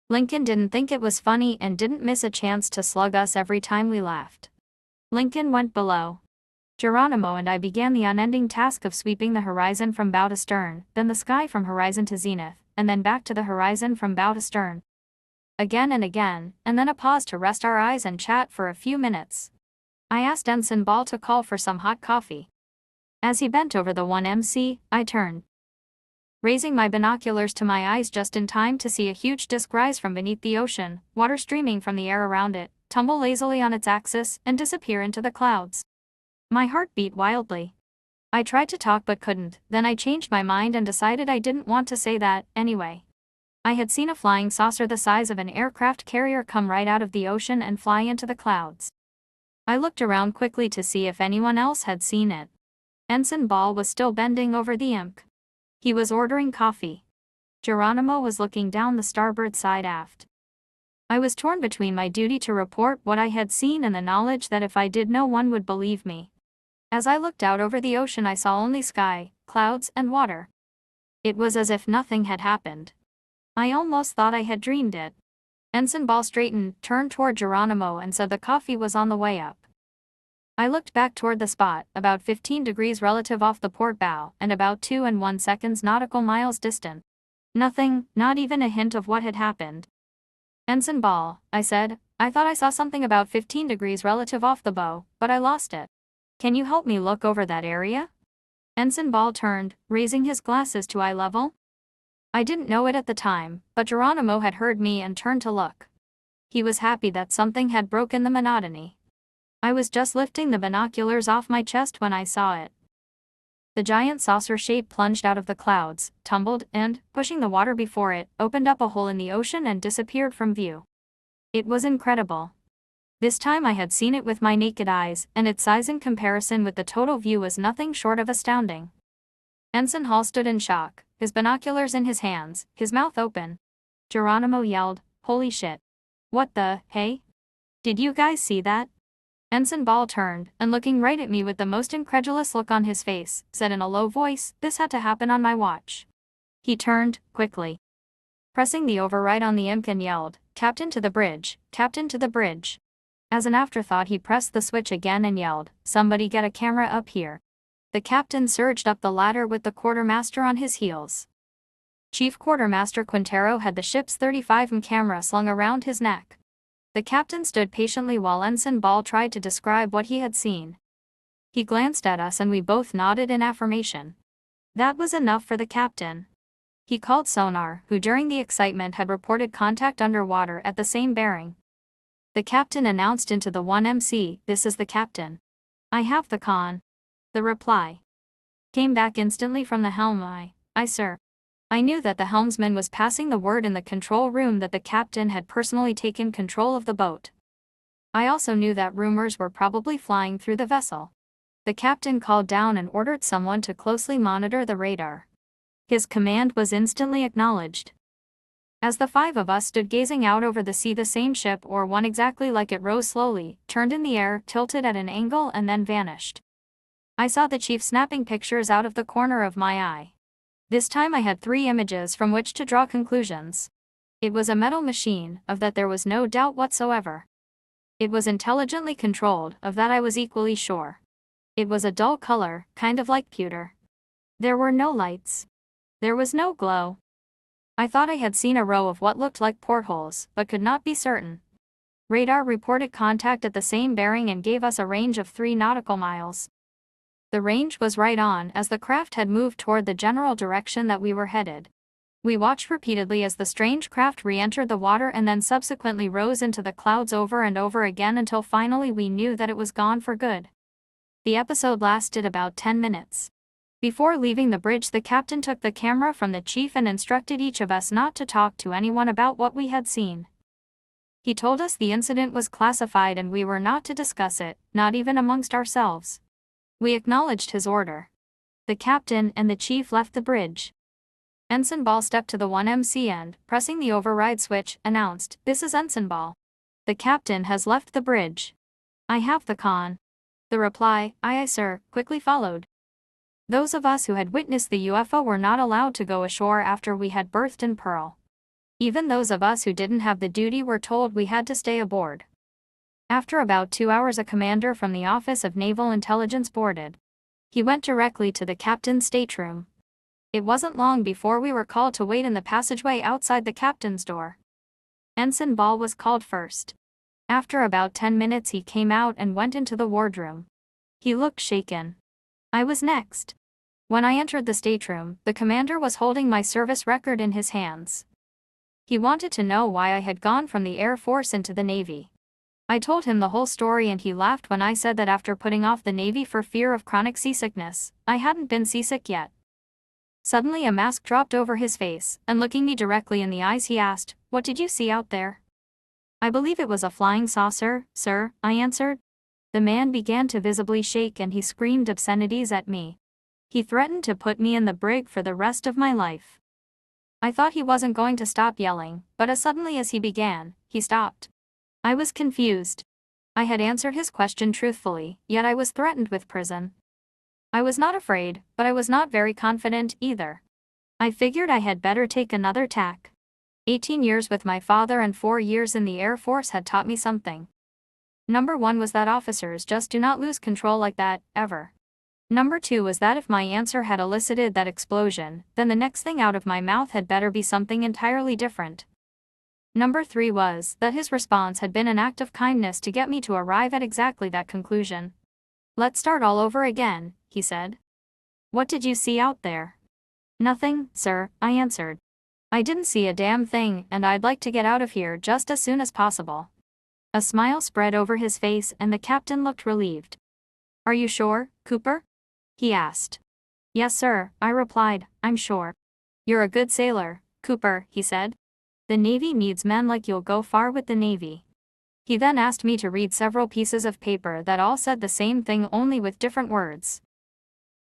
S1: Lincoln didn't think it was funny and didn't miss a chance to slug us every time we laughed. Lincoln went below. Geronimo and I began the unending task of sweeping the horizon from bow to stern, then the sky from horizon to zenith, and then back to the horizon from bow to stern. Again and again, and then a pause to rest our eyes and chat for a few minutes. I asked Ensign Ball to call for some hot coffee. As he bent over the 1MC, I turned, raising my binoculars to my eyes just in time to see a huge disk rise from beneath the ocean, water streaming from the air around it, tumble lazily on its axis, and disappear into the clouds. My heart beat wildly. I tried to talk but couldn't, then I changed my mind and decided I didn't want to say that, anyway. I had seen a flying saucer the size of an aircraft carrier come right out of the ocean and fly into the clouds. I looked around quickly to see if anyone else had seen it. Ensign Ball was still bending over the imp. He was ordering coffee. Geronimo was looking down the starboard side aft. I was torn between my duty to report what I had seen and the knowledge that if I did no one would believe me. As I looked out over the ocean I saw only sky, clouds, and water. It was as if nothing had happened. I almost thought I had dreamed it. Ensign Ball straightened, turned toward Geronimo and said the coffee was on the way up. I looked back toward the spot, about 15 degrees relative off the port bow, and about 2 1/2 nautical miles distant. Nothing, not even a hint of what had happened. Ensign Ball, I said, I thought I saw something about 15 degrees relative off the bow, but I lost it. Can you help me look over that area? Ensign Ball turned, raising his glasses to eye level. I didn't know it at the time, but Geronimo had heard me and turned to look. He was happy that something had broken the monotony. I was just lifting the binoculars off my chest when I saw it. The giant saucer shape plunged out of the clouds, tumbled, and, pushing the water before it, opened up a hole in the ocean and disappeared from view. It was incredible. This time I had seen it with my naked eyes, and its size in comparison with the total view was nothing short of astounding. Ensign Hall stood in shock, his binoculars in his hands, his mouth open. Geronimo yelled, "Holy shit. What the, hey? Did you guys see that?" Ensign Ball turned, and looking right at me with the most incredulous look on his face, said in a low voice, "This had to happen on my watch." He turned, quickly, pressing the override on the imp and yelled, "Captain to the bridge, captain to the bridge." As an afterthought he pressed the switch again and yelled, "Somebody get a camera up here." The captain surged up the ladder with the quartermaster on his heels. Chief Quartermaster Quintero had the ship's 35mm camera slung around his neck. The captain stood patiently while Ensign Ball tried to describe what he had seen. He glanced at us and we both nodded in affirmation. That was enough for the captain. He called sonar, who during the excitement had reported contact underwater at the same bearing. The captain announced into the 1MC, "This is the captain. I have the con." The reply came back instantly from the helm. Aye, sir. I knew that the helmsman was passing the word in the control room that the captain had personally taken control of the boat. I also knew that rumors were probably flying through the vessel. The captain called down and ordered someone to closely monitor the radar. His command was instantly acknowledged. As the five of us stood gazing out over the sea, the same ship, or one exactly like it, rose slowly, turned in the air, tilted at an angle, and then vanished. I saw the chief snapping pictures out of the corner of my eye. This time I had 3 images from which to draw conclusions. It was a metal machine, of that there was no doubt whatsoever. It was intelligently controlled, of that I was equally sure. It was a dull color, kind of like pewter. There were no lights. There was no glow. I thought I had seen a row of what looked like portholes, but could not be certain. Radar reported contact at the same bearing and gave us a range of 3 nautical miles. The range was right on, as the craft had moved toward the general direction that we were headed. We watched repeatedly as the strange craft re-entered the water and then subsequently rose into the clouds over and over again until finally we knew that it was gone for good. The episode lasted about 10 minutes. Before leaving the bridge, the captain took the camera from the chief and instructed each of us not to talk to anyone about what we had seen. He told us the incident was classified and we were not to discuss it, not even amongst ourselves. We acknowledged his order. The captain and the chief left the bridge. Ensign Ball stepped to the 1MC and, pressing the override switch, announced, "This is Ensign Ball. The captain has left the bridge. I have the con." The reply, "Aye, sir," quickly followed. Those of us who had witnessed the UFO were not allowed to go ashore after we had berthed in Pearl. Even those of us who didn't have the duty were told we had to stay aboard. After about 2 hours, a commander from the Office of Naval Intelligence boarded. He went directly to the captain's stateroom. It wasn't long before we were called to wait in the passageway outside the captain's door. Ensign Ball was called first. After about 10 minutes he came out and went into the wardroom. He looked shaken. I was next. When I entered the stateroom, the commander was holding my service record in his hands. He wanted to know why I had gone from the Air Force into the Navy. I told him the whole story and he laughed when I said that after putting off the Navy for fear of chronic seasickness, I hadn't been seasick yet. Suddenly a mask dropped over his face, and looking me directly in the eyes he asked, "What did you see out there?" "I believe it was a flying saucer, sir," I answered. The man began to visibly shake and he screamed obscenities at me. He threatened to put me in the brig for the rest of my life. I thought he wasn't going to stop yelling, but as suddenly as he began, he stopped. I was confused. I had answered his question truthfully, yet I was threatened with prison. I was not afraid, but I was not very confident either. I figured I had better take another tack. 18 years with my father and 4 years in the Air Force had taught me something. Number 1 was that officers just do not lose control like that, ever. Number 2 was that if my answer had elicited that explosion, then the next thing out of my mouth had better be something entirely different. Number 3 was that his response had been an act of kindness to get me to arrive at exactly that conclusion. "Let's start all over again," he said. "What did you see out there?" "Nothing, sir," I answered. "I didn't see a damn thing, and I'd like to get out of here just as soon as possible." A smile spread over his face and the captain looked relieved. "Are you sure, Cooper?" he asked. "Yes, sir," I replied, "I'm sure." "You're a good sailor, Cooper," he said. "The Navy needs men like you'll go far with the Navy." He then asked me to read several pieces of paper that all said the same thing only with different words.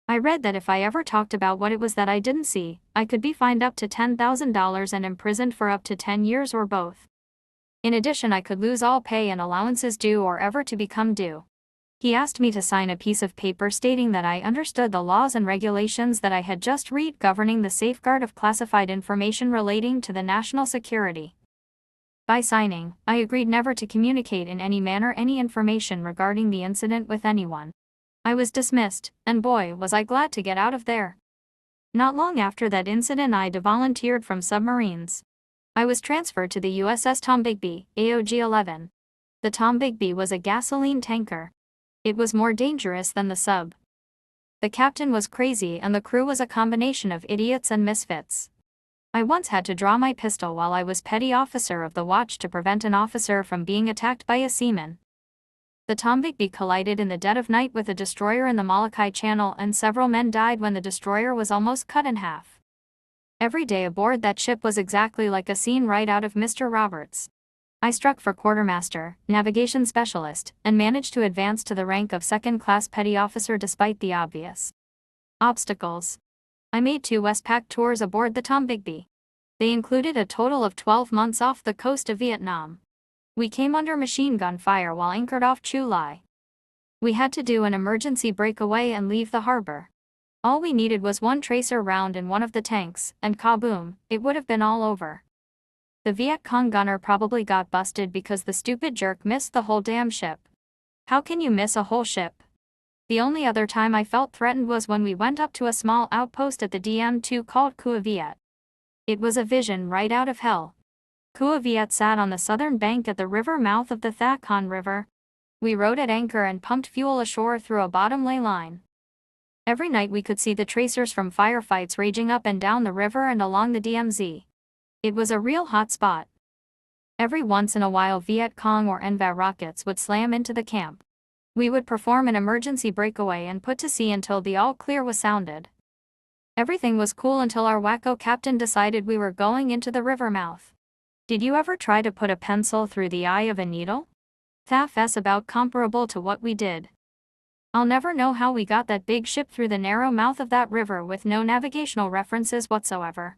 S1: I read that if I ever talked about what it was that I didn't see, I could be fined up to $10,000 and imprisoned for up to 10 years or both. In addition, I could lose all pay and allowances due or ever to become due. He asked me to sign a piece of paper stating that I understood the laws and regulations that I had just read governing the safeguard of classified information relating to the national security. By signing, I agreed never to communicate in any manner any information regarding the incident with anyone. I was dismissed, and boy was I glad to get out of there. Not long after that incident I devolunteered from submarines. I was transferred to the USS Tombigbee, AOG-11. The Tombigbee was a gasoline tanker. It was more dangerous than the sub. The captain was crazy and the crew was a combination of idiots and misfits. I once had to draw my pistol while I was petty officer of the watch to prevent an officer from being attacked by a seaman. The Tombigbee collided in the dead of night with a destroyer in the Molokai Channel, and several men died when the destroyer was almost cut in half. Every day aboard that ship was exactly like a scene right out of Mr. Roberts. I struck for quartermaster, navigation specialist, and managed to advance to the rank of second-class petty officer despite the obvious obstacles. I made 2 Westpac tours aboard the Tombigbee. They included a total of 12 months off the coast of Vietnam. We came under machine gun fire while anchored off Chu Lai. We had to do an emergency breakaway and leave the harbor. All we needed was 1 tracer round in one of the tanks, and kaboom, it would have been all over. The Viet Cong gunner probably got busted because the stupid jerk missed the whole damn ship. How can you miss a whole ship? The only other time I felt threatened was when we went up to a small outpost at the DM2 called Kua Viet. It was a vision right out of hell. Kua Viet sat on the southern bank at the river mouth of the Tha Con River. We rode at anchor and pumped fuel ashore through a bottom ley line. Every night we could see the tracers from firefights raging up and down the river and along the DMZ. It was a real hot spot. Every once in a while Viet Cong or NVA rockets would slam into the camp. We would perform an emergency breakaway and put to sea until the all clear was sounded. Everything was cool until our wacko captain decided we were going into the river mouth. Did you ever try to put a pencil through the eye of a needle? That's about comparable to what we did. I'll never know how we got that big ship through the narrow mouth of that river with no navigational references whatsoever.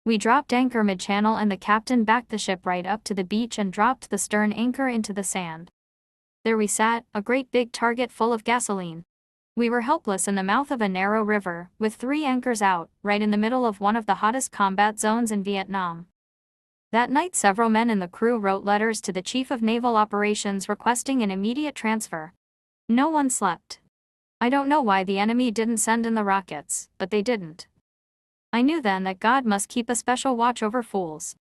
S1: We dropped anchor mid-channel and the captain backed the ship right up to the beach and dropped the stern anchor into the sand. There we sat, a great big target full of gasoline. We were helpless in the mouth of a narrow river, with 3 anchors out, right in the middle of one of the hottest combat zones in Vietnam. That night several men in the crew wrote letters to the Chief of Naval Operations requesting an immediate transfer. No one slept. I don't know why the enemy didn't send in the rockets, but they didn't. I knew then that God must keep a special watch over fools.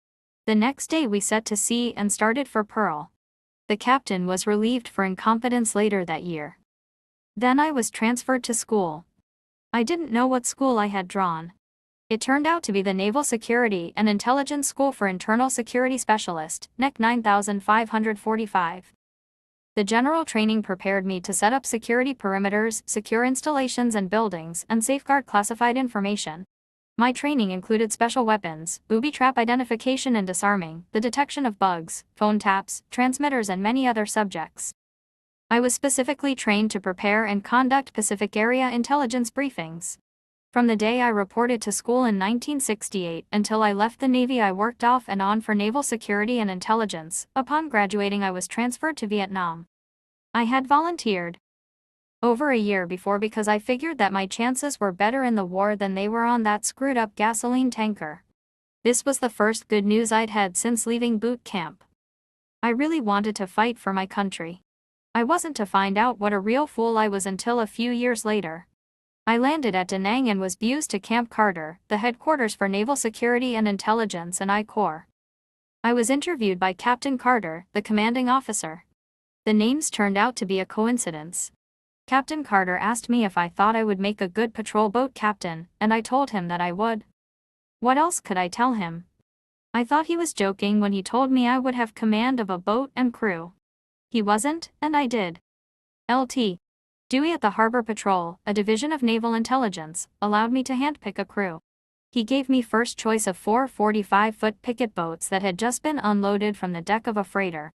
S1: The next day we set to sea and started for Pearl. The captain was relieved for incompetence later that year. Then I was transferred to school. I didn't know what school I had drawn. It turned out to be the Naval Security and Intelligence School for Internal Security Specialist, NEC 9545. The general training prepared me to set up security perimeters, secure installations and buildings, and safeguard classified information. My training included special weapons, booby trap identification and disarming, the detection of bugs, phone taps, transmitters and many other subjects. I was specifically trained to prepare and conduct Pacific Area intelligence briefings. From the day I reported to school in 1968 until I left the Navy I worked off and on for naval security and intelligence. Upon graduating I was transferred to Vietnam. I had volunteered over a year before because I figured that my chances were better in the war than they were on that screwed up gasoline tanker. This was the first good news I'd had since leaving boot camp. I really wanted to fight for my country. I wasn't to find out what a real fool I was until a few years later. I landed at Da Nang and was bused to Camp Carter, the headquarters for Naval Security and Intelligence and I Corps. I was interviewed by Captain Carter, the commanding officer. The names turned out to be a coincidence. Captain Carter asked me if I thought I would make a good patrol boat captain, and I told him that I would. What else could I tell him? I thought he was joking when he told me I would have command of a boat and crew. He wasn't, and I did. Lt. Dewey at the Harbor Patrol, a division of Naval Intelligence, allowed me to handpick a crew. He gave me first choice of 4 45-foot picket boats that had just been unloaded from the deck of a freighter.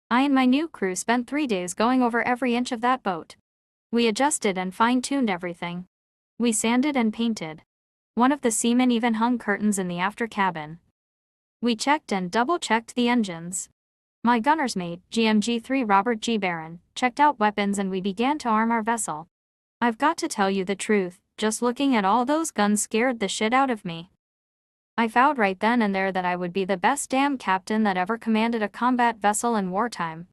S1: I and my new crew spent 3 days going over every inch of that boat. We adjusted and fine-tuned everything. We sanded and painted. One of the seamen even hung curtains in the after cabin. We checked and double-checked the engines. My gunner's mate, GMG-3 Robert G. Barron, checked out weapons and we began to arm our vessel. I've got to tell you the truth, just looking at all those guns scared the shit out of me. I vowed right then and there that I would be the best damn captain that ever commanded a combat vessel in wartime.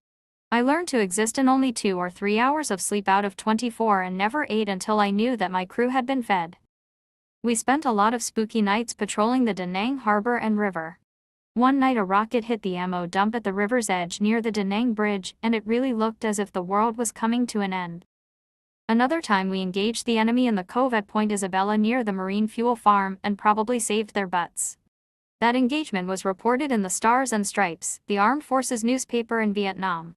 S1: I learned to exist in only 2 or 3 hours of sleep out of 24 and never ate until I knew that my crew had been fed. We spent a lot of spooky nights patrolling the Da Nang harbor and river. One night a rocket hit the ammo dump at the river's edge near the Da Nang Bridge, and it really looked as if the world was coming to an end. Another time we engaged the enemy in the cove at Point Isabella near the marine fuel farm and probably saved their butts. That engagement was reported in the Stars and Stripes, the armed forces newspaper in Vietnam.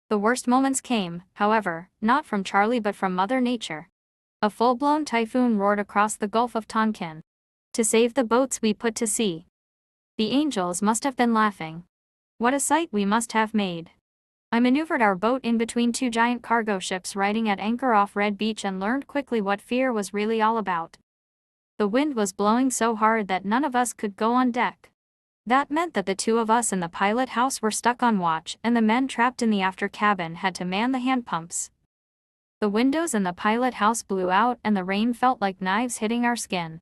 S1: The worst moments came, however, not from Charlie but from Mother Nature. A full-blown typhoon roared across the Gulf of Tonkin. To save the boats we put to sea. The angels must have been laughing. What a sight we must have made. I maneuvered our boat in between two giant cargo ships riding at anchor off Red Beach and learned quickly what fear was really all about. The wind was blowing so hard that none of us could go on deck. That meant that the two of us in the pilot house were stuck on watch and the men trapped in the after cabin had to man the hand pumps. The windows in the pilot house blew out and the rain felt like knives hitting our skin.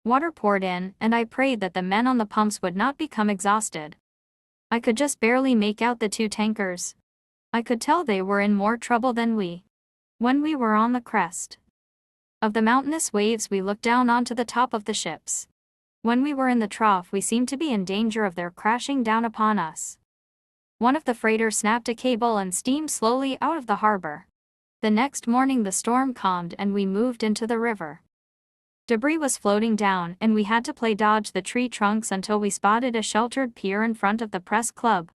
S1: Water poured in and I prayed that the men on the pumps would not become exhausted. I could just barely make out the two tankers. I could tell they were in more trouble than we. When we were on the crest of the mountainous waves we looked down onto the top of the ships. When we were in the trough we seemed to be in danger of their crashing down upon us. One of the freighters snapped a cable and steamed slowly out of the harbor. The next morning the storm calmed and we moved into the river. Debris was floating down and we had to play dodge the tree trunks until we spotted a sheltered pier in front of the press club.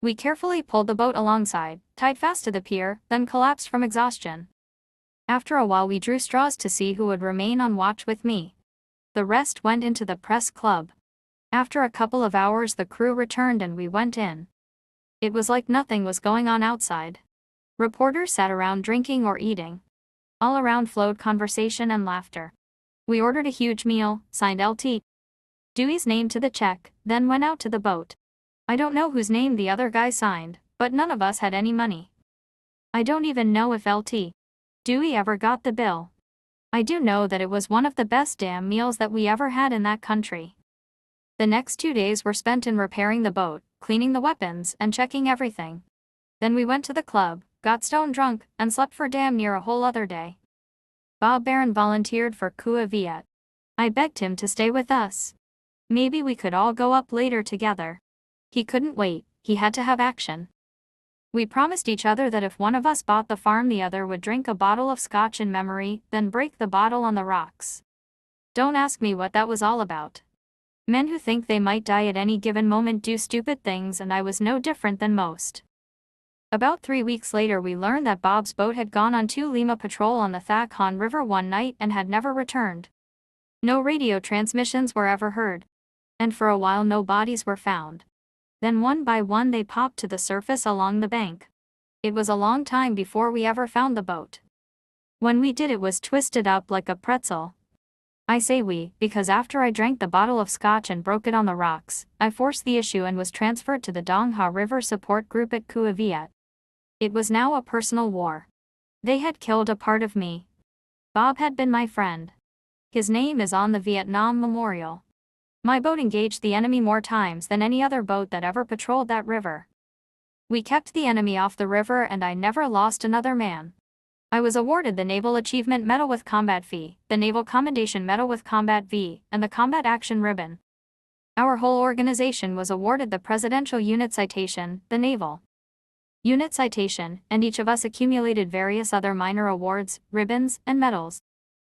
S1: We carefully pulled the boat alongside, tied fast to the pier, then collapsed from exhaustion. After a while we drew straws to see who would remain on watch with me. The rest went into the press club. After a couple of hours the crew returned and we went in. It was like nothing was going on outside. Reporters sat around drinking or eating. All around flowed conversation and laughter. We ordered a huge meal, signed Lt. Dewey's name to the check, then went out to the boat. I don't know whose name the other guy signed, but none of us had any money. I don't even know if Lt. Dewey ever got the bill. I do know that it was one of the best damn meals that we ever had in that country. The next 2 days were spent in repairing the boat, cleaning the weapons, and checking everything. Then we went to the club, got stone drunk, and slept for damn near a whole other day. Bob Barron volunteered for Cua Viet. I begged him to stay with us. Maybe we could all go up later together. He couldn't wait, he had to have action. We promised each other that if one of us bought the farm the other would drink a bottle of scotch in memory, then break the bottle on the rocks. Don't ask me what that was all about. Men who think they might die at any given moment do stupid things and I was no different than most. About 3 weeks later we learned that Bob's boat had gone on 2 Lima patrol on the Thak Han River one night and had never returned. No radio transmissions were ever heard. And for a while no bodies were found. Then one by one they popped to the surface along the bank. It was a long time before we ever found the boat. When we did it was twisted up like a pretzel. I say we, because after I drank the bottle of scotch and broke it on the rocks, I forced the issue and was transferred to the Dong Ha River Support Group at Cua Viet. It was now a personal war. They had killed a part of me. Bob had been my friend. His name is on the Vietnam Memorial. My boat engaged the enemy more times than any other boat that ever patrolled that river. We kept the enemy off the river and I never lost another man. I was awarded the Naval Achievement Medal with Combat V, the Naval Commendation Medal with Combat V, and the Combat Action Ribbon. Our whole organization was awarded the Presidential Unit Citation, the Naval Unit Citation, and each of us accumulated various other minor awards, ribbons, and medals.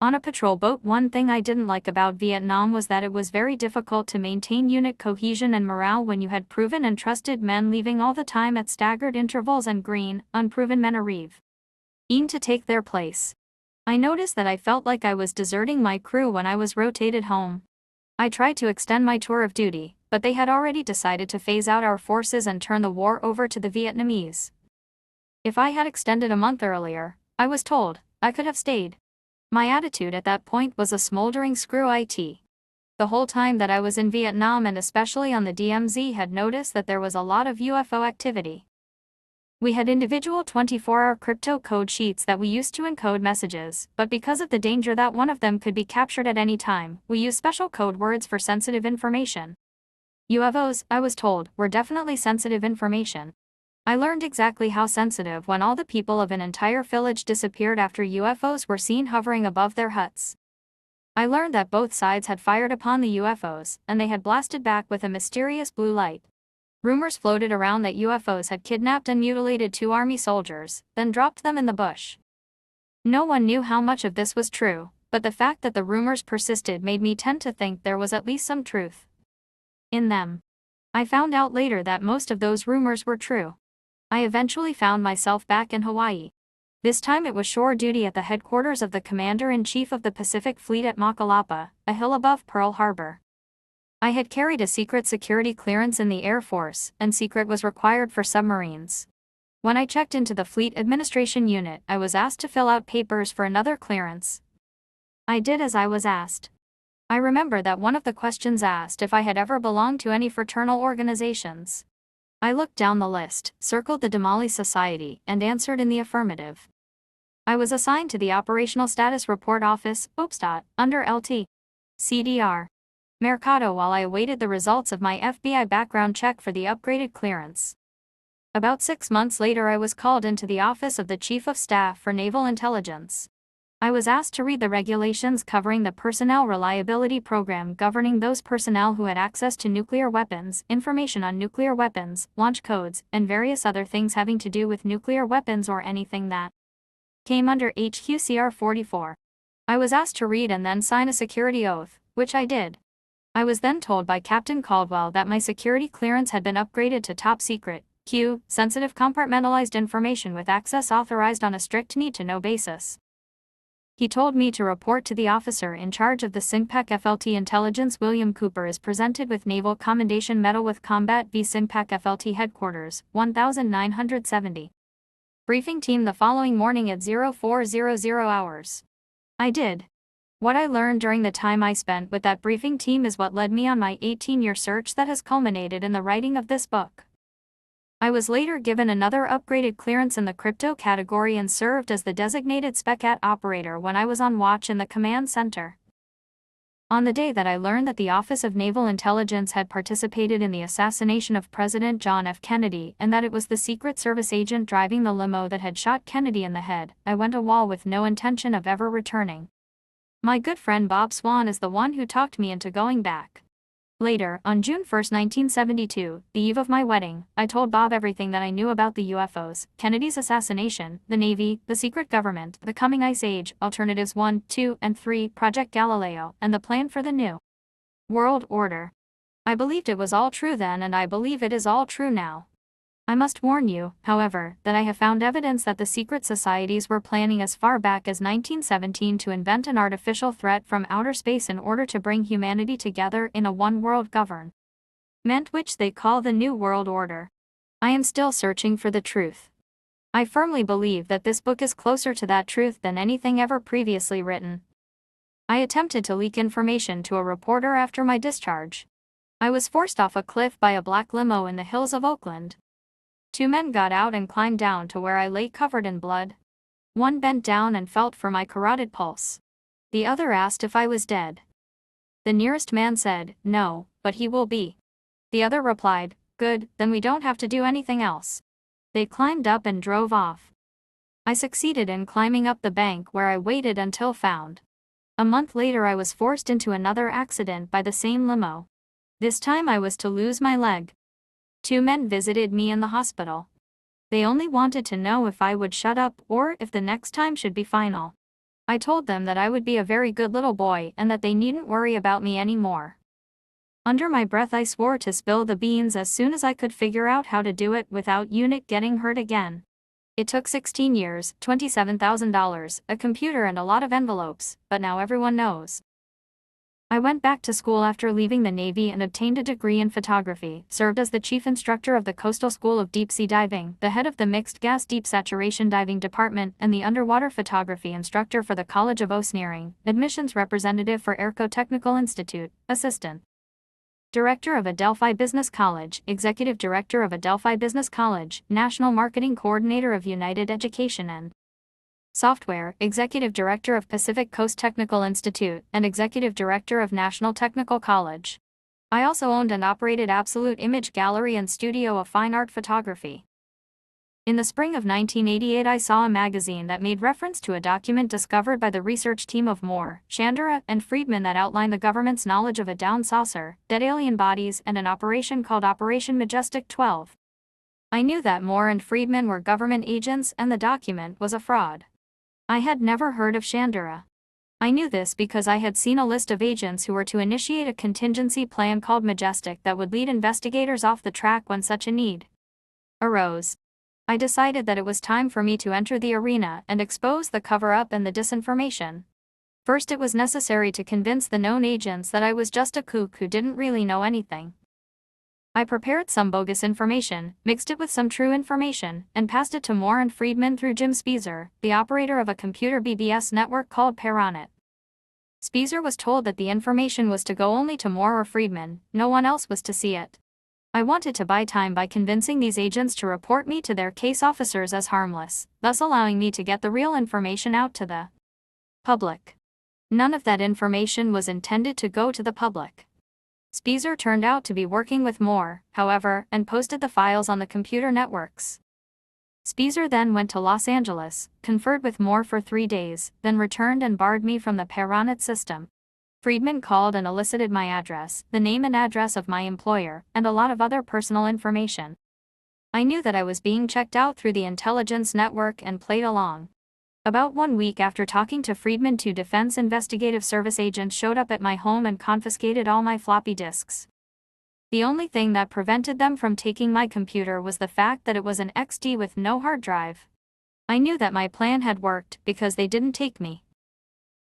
S1: On a patrol boat, one thing I didn't like about Vietnam was that it was very difficult to maintain unit cohesion and morale when you had proven and trusted men leaving all the time at staggered intervals and green, unproven men arrive to take their place. I noticed that I felt like I was deserting my crew when I was rotated home. I tried to extend my tour of duty, but they had already decided to phase out our forces and turn the war over to the Vietnamese. If I had extended a month earlier, I was told, I could have stayed. My attitude at that point was a smoldering screw it. The whole time that I was in Vietnam and especially on the DMZ had noticed that there was a lot of UFO activity. We had individual 24-hour crypto code sheets that we used to encode messages, but because of the danger that one of them could be captured at any time, we used special code words for sensitive information. UFOs, I was told, were definitely sensitive information. I learned exactly how sensitive when all the people of an entire village disappeared after UFOs were seen hovering above their huts. I learned that both sides had fired upon the UFOs, and they had blasted back with a mysterious blue light. Rumors floated around that UFOs had kidnapped and mutilated 2 army soldiers, then dropped them in the bush. No one knew how much of this was true, but the fact that the rumors persisted made me tend to think there was at least some truth. in them. I found out later that most of those rumors were true. I eventually found myself back in Hawaii. This time it was shore duty at the headquarters of the Commander-in-Chief of the Pacific Fleet at Makalapa, a hill above Pearl Harbor. I had carried a secret security clearance in the Air Force, and secret was required for submarines. When I checked into the Fleet Administration Unit, I was asked to fill out papers for another clearance. I did as I was asked. I remember that one of the questions asked if I had ever belonged to any fraternal organizations. I looked down the list, circled the Damali Society, and answered in the affirmative. I was assigned to the Operational Status Report Office, Ufo'S, under LT. CDR. Mercado while I awaited the results of my FBI background check for the upgraded clearance. About 6 months later I was called into the office of the Chief of Staff for Naval Intelligence. I was asked to read the regulations covering the Personnel Reliability Program governing those personnel who had access to nuclear weapons, information on nuclear weapons, launch codes, and various other things having to do with nuclear weapons or anything that came under HQCR 44. I was asked to read and then sign a security oath, which I did. I was then told by Captain Caldwell that my security clearance had been upgraded to top secret, Q, sensitive compartmentalized information with access authorized on a strict need-to-know basis. He told me to report to the officer in charge of the SINPAC FLT Intelligence. William Cooper is presented with Naval Commendation Medal with Combat v SINPAC FLT Headquarters, 1970. Briefing team the following morning at 0400 hours. I did. What I learned during the time I spent with that briefing team is what led me on my 18-year search that has culminated in the writing of this book. I was later given another upgraded clearance in the crypto category and served as the designated SPECAT operator when I was on watch in the command center. On the day that I learned that the Office of Naval Intelligence had participated in the assassination of President John F. Kennedy and that it was the Secret Service agent driving the limo that had shot Kennedy in the head, I went AWOL with no intention of ever returning. My good friend Bob Swan is the one who talked me into going back. Later, on June 1, 1972, the eve of my wedding, I told Bob everything that I knew about the UFOs, Kennedy's assassination, the Navy, the secret government, the coming Ice Age, Alternatives 1, 2, and 3, Project Galileo, and the plan for the New World Order. I believed it was all true then and I believe it is all true now. I must warn you, however, that I have found evidence that the secret societies were planning as far back as 1917 to invent an artificial threat from outer space in order to bring humanity together in a one-world government, which they call the New World Order. I am still searching for the truth. I firmly believe that this book is closer to that truth than anything ever previously written. I attempted to leak information to a reporter after my discharge. I was forced off a cliff by a black limo in the hills of Oakland. 2 men got out and climbed down to where I lay covered in blood. One bent down and felt for my carotid pulse. The other asked if I was dead. The nearest man said, "No, but he will be." The other replied, "Good, then we don't have to do anything else." They climbed up and drove off. I succeeded in climbing up the bank where I waited until found. A month later I was forced into another accident by the same limo. This time I was to lose my leg. 2 men visited me in the hospital. They only wanted to know if I would shut up or if the next time should be final. I told them that I would be a very good little boy and that they needn't worry about me anymore. Under my breath I swore to spill the beans as soon as I could figure out how to do it without Unit getting hurt again. It took 16 years, $27,000, a computer and a lot of envelopes, but now everyone knows. I went back to school after leaving the Navy and obtained a degree in photography, served as the chief instructor of the Coastal School of Deep Sea Diving, the head of the Mixed Gas Deep Saturation Diving Department, and the underwater photography instructor for the College of Oceaneering, admissions representative for Airco Technical Institute, assistant director of Adelphi Business College, executive director of Adelphi Business College, national marketing coordinator of United Education and Software, Executive Director of Pacific Coast Technical Institute, and Executive Director of National Technical College. I also owned and operated Absolute Image Gallery and Studio of Fine Art Photography. In the spring of 1988 I saw a magazine that made reference to a document discovered by the research team of Moore, Chandra, and Friedman that outlined the government's knowledge of a down saucer, dead alien bodies, and an operation called Operation Majestic 12. I knew that Moore and Friedman were government agents and the document was a fraud. I had never heard of Chandra. I knew this because I had seen a list of agents who were to initiate a contingency plan called Majestic that would lead investigators off the track when such a need arose. I decided that it was time for me to enter the arena and expose the cover-up and the disinformation. First, it was necessary to convince the known agents that I was just a kook who didn't really know anything. I prepared some bogus information, mixed it with some true information, and passed it to Moore and Friedman through Jim Speezer, the operator of a computer BBS network called Paranet. Speezer was told that the information was to go only to Moore or Friedman, no one else was to see it. I wanted to buy time by convincing these agents to report me to their case officers as harmless, thus allowing me to get the real information out to the public. None of that information was intended to go to the public. Speezer turned out to be working with Moore, however, and posted the files on the computer networks. Speezer then went to Los Angeles, conferred with Moore for 3 days, then returned and barred me from the Paranet system. Friedman called and elicited my address, the name and address of my employer, and a lot of other personal information. I knew that I was being checked out through the intelligence network and played along. About 1 week after talking to Friedman, 2 Defense Investigative Service agents showed up at my home and confiscated all my floppy disks. The only thing that prevented them from taking my computer was the fact that it was an XD with no hard drive. I knew that my plan had worked because they didn't take me.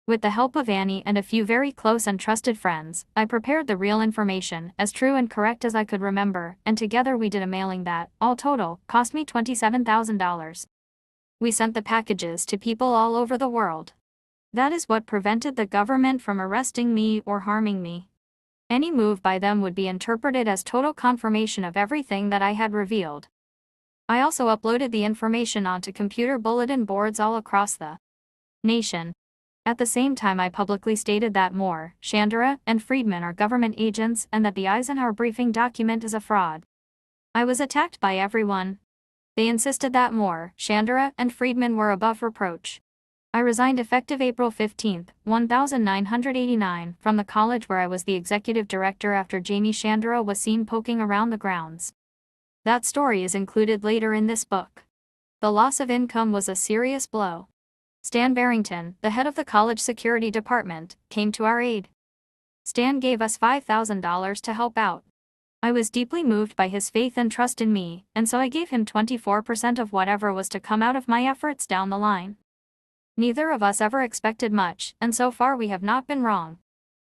S1: With the help of Annie and a few very close and trusted friends, I prepared the real information, as true and correct as I could remember, and together we did a mailing that, all total, cost me $27,000. We sent the packages to people all over the world. That is what prevented the government from arresting me or harming me. Any move by them would be interpreted as total confirmation of everything that I had revealed. I also uploaded the information onto computer bulletin boards all across the nation. At the same time, I publicly stated that Moore, Chandra, and Friedman are government agents and that the Eisenhower briefing document is a fraud. I was attacked by everyone. They insisted that Moore, Chandra, and Friedman were above reproach. I resigned effective April 15, 1989, from the college where I was the executive director after Jamie Chandra was seen poking around the grounds. That story is included later in this book. The loss of income was a serious blow. Stan Barrington, the head of the college security department, came to our aid. Stan gave us $5,000 to help out. I was deeply moved by his faith and trust in me, and so I gave him 24% of whatever was to come out of my efforts down the line. Neither of us ever expected much, and so far we have not been wrong.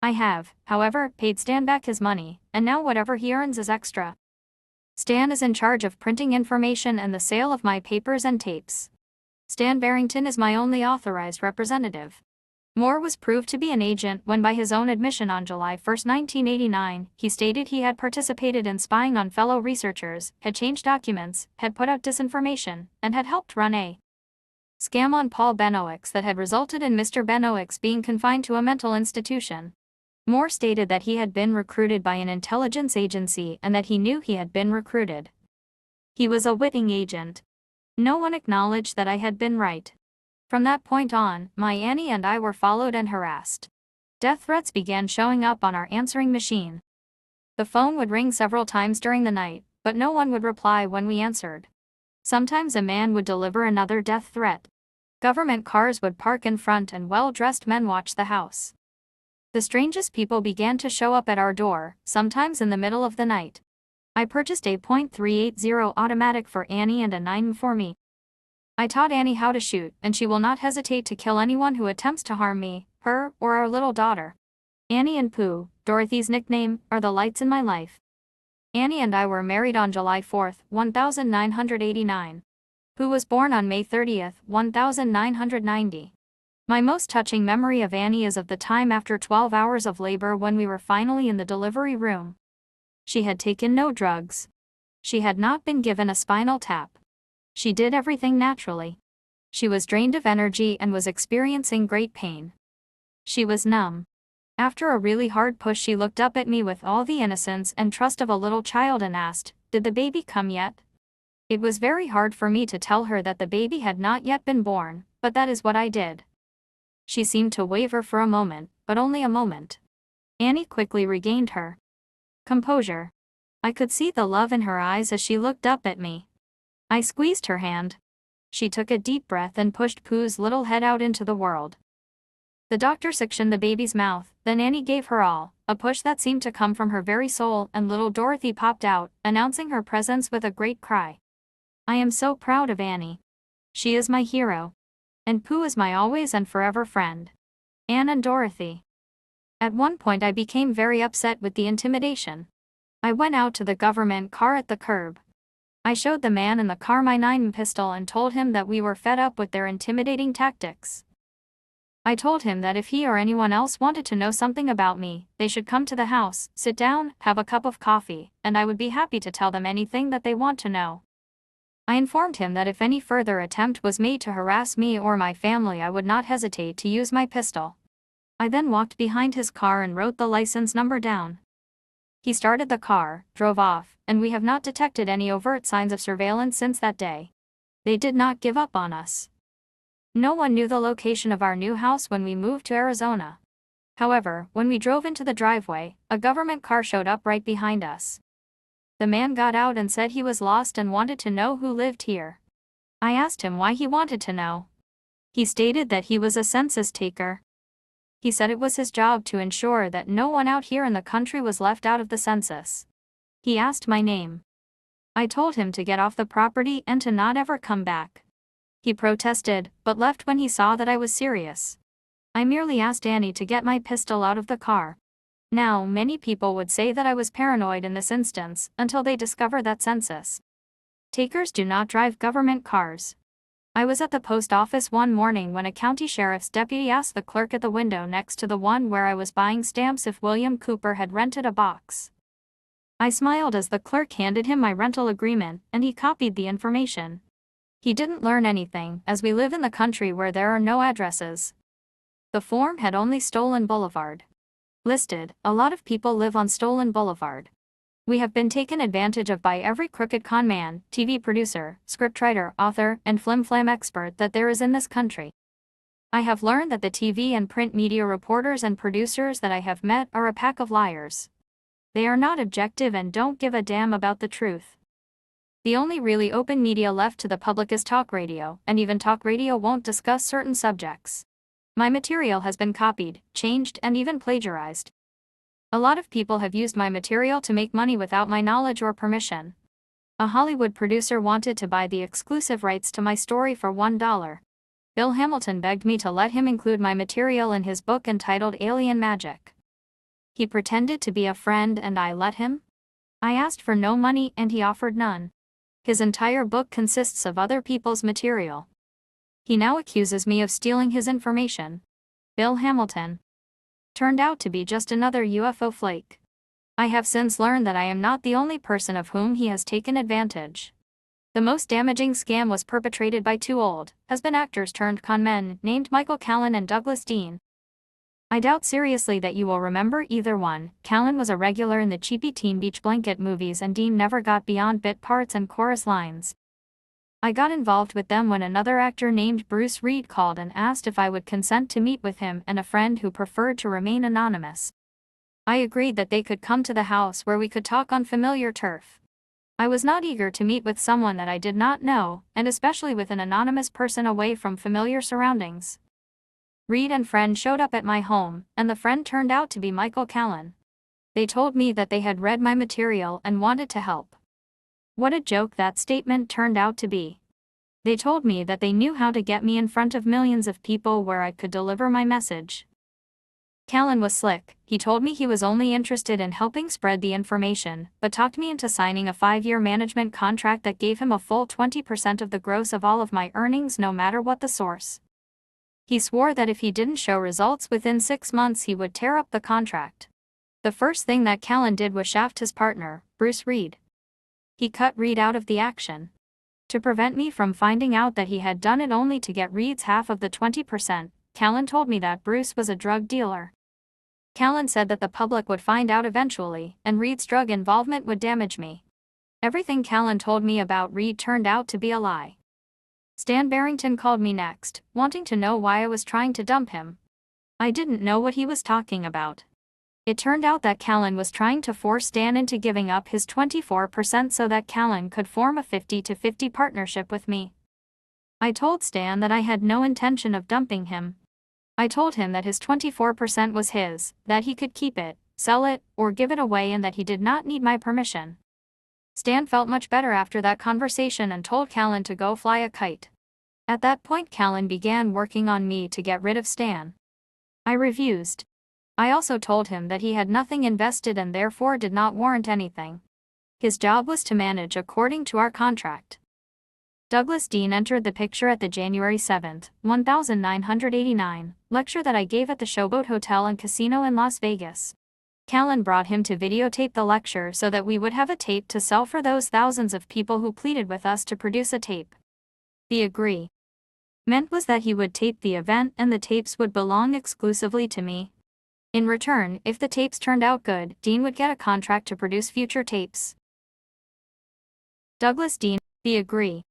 S1: I have, however, paid Stan back his money, and now whatever he earns is extra. Stan is in charge of printing information and the sale of my papers and tapes. Stan Barrington is my only authorized representative. Moore was proved to be an agent when, by his own admission on July 1, 1989, he stated he had participated in spying on fellow researchers, had changed documents, had put out disinformation, and had helped run a scam on Paul Benoix that had resulted in Mr. Benoix being confined to a mental institution. Moore stated that he had been recruited by an intelligence agency and that he knew he had been recruited. He was a witting agent. No one acknowledged that I had been right. From that point on, my Annie and I were followed and harassed. Death threats began showing up on our answering machine. The phone would ring several times during the night, but no one would reply when we answered. Sometimes a man would deliver another death threat. Government cars would park in front and well-dressed men watch the house. The strangest people began to show up at our door, sometimes in the middle of the night. I purchased a .380 automatic for Annie and a 9 for me. I taught Annie how to shoot, and she will not hesitate to kill anyone who attempts to harm me, her, or our little daughter. Annie and Pooh, Dorothy's nickname, are the lights in my life. Annie and I were married on July 4, 1989. Pooh was born on May 30, 1990. My most touching memory of Annie is of the time after 12 hours of labor when we were finally in the delivery room. She had taken no drugs. She had not been given a spinal tap. She did everything naturally. She was drained of energy and was experiencing great pain. She was numb. After a really hard push, she looked up at me with all the innocence and trust of a little child and asked, "Did the baby come yet?" It was very hard for me to tell her that the baby had not yet been born, but that is what I did. She seemed to waver for a moment, but only a moment. Annie quickly regained her composure. I could see the love in her eyes as she looked up at me. I squeezed her hand. She took a deep breath and pushed Pooh's little head out into the world. The doctor sectioned the baby's mouth, then Annie gave her all, a push that seemed to come from her very soul, and little Dorothy popped out, announcing her presence with a great cry. I am so proud of Annie. She is my hero. And Pooh is my always and forever friend. Anne and Dorothy. At one point I became very upset with the intimidation. I went out to the government car at the curb. I showed the man in the car my 9mm pistol and told him that we were fed up with their intimidating tactics. I told him that if he or anyone else wanted to know something about me, they should come to the house, sit down, have a cup of coffee, and I would be happy to tell them anything that they want to know. I informed him that if any further attempt was made to harass me or my family, I would not hesitate to use my pistol. I then walked behind his car and wrote the license number down. He started the car, drove off, and we have not detected any overt signs of surveillance since that day. They did not give up on us. No one knew the location of our new house when we moved to Arizona. However, when we drove into the driveway, a government car showed up right behind us. The man got out and said he was lost and wanted to know who lived here. I asked him why he wanted to know. He stated that he was a census taker. He said it was his job to ensure that no one out here in the country was left out of the census. He asked my name. I told him to get off the property and to not ever come back. He protested, but left when he saw that I was serious. I merely asked Annie to get my pistol out of the car. Now, many people would say that I was paranoid in this instance, until they discover that census takers do not drive government cars. I was at the post office one morning when a county sheriff's deputy asked the clerk at the window next to the one where I was buying stamps if William Cooper had rented a box. I smiled as the clerk handed him my rental agreement, and he copied the information. He didn't learn anything, as we live in the country where there are no addresses. The form had only Stolen Boulevard listed. A lot of people live on Stolen Boulevard. We have been taken advantage of by every crooked con man, TV producer, scriptwriter, author, and flim-flam expert that there is in this country. I have learned that the TV and print media reporters and producers that I have met are a pack of liars. They are not objective and don't give a damn about the truth. The only really open media left to the public is talk radio, and even talk radio won't discuss certain subjects. My material has been copied, changed, and even plagiarized. A lot of people have used my material to make money without my knowledge or permission. A Hollywood producer wanted to buy the exclusive rights to my story for $1. Bill Hamilton begged me to let him include my material in his book entitled Alien Magic. He pretended to be a friend and I let him. I asked for no money and he offered none. His entire book consists of other people's material. He now accuses me of stealing his information. Bill Hamilton turned out to be just another UFO flake. I have since learned that I am not the only person of whom he has taken advantage. The most damaging scam was perpetrated by two old, has-been actors turned con men named Michael Callen and Douglas Dean. I doubt seriously that you will remember either one. Callen was a regular in the cheapy Teen Beach Blanket movies and Dean never got beyond bit parts and chorus lines. I got involved with them when another actor named Bruce Reed called and asked if I would consent to meet with him and a friend who preferred to remain anonymous. I agreed that they could come to the house where we could talk on familiar turf. I was not eager to meet with someone that I did not know, and especially with an anonymous person away from familiar surroundings. Reed and friend showed up at my home, and the friend turned out to be Michael Callen. They told me that they had read my material and wanted to help. What a joke that statement turned out to be. They told me that they knew how to get me in front of millions of people where I could deliver my message. Callen was slick. He told me he was only interested in helping spread the information, but talked me into signing a 5-year management contract that gave him a full 20% of the gross of all of my earnings no matter what the source. He swore that if he didn't show results within 6 months he would tear up the contract. The first thing that Callen did was shaft his partner, Bruce Reed. He cut Reed out of the action. To prevent me from finding out that he had done it only to get Reed's half of the 20%, Callen told me that Bruce was a drug dealer. Callen said that the public would find out eventually, and Reed's drug involvement would damage me. Everything Callen told me about Reed turned out to be a lie. Stan Barrington called me next, wanting to know why I was trying to dump him. I didn't know what he was talking about. It turned out that Callen was trying to force Stan into giving up his 24% so that Callen could form a 50-50 partnership with me. I told Stan that I had no intention of dumping him. I told him that his 24% was his, that he could keep it, sell it, or give it away, and that he did not need my permission. Stan felt much better after that conversation and told Callan to go fly a kite. At that point Callan began working on me to get rid of Stan. I refused. I also told him that he had nothing invested and therefore did not warrant anything. His job was to manage according to our contract. Douglas Dean entered the picture at the January 7, 1989, lecture that I gave at the Showboat Hotel and Casino in Las Vegas. Callan brought him to videotape the lecture so that we would have a tape to sell for those thousands of people who pleaded with us to produce a tape. The agreement was that he would tape the event and the tapes would belong exclusively to me. In return, if the tapes turned out good, Dean would get a contract to produce future tapes. Douglas Dean, the agreement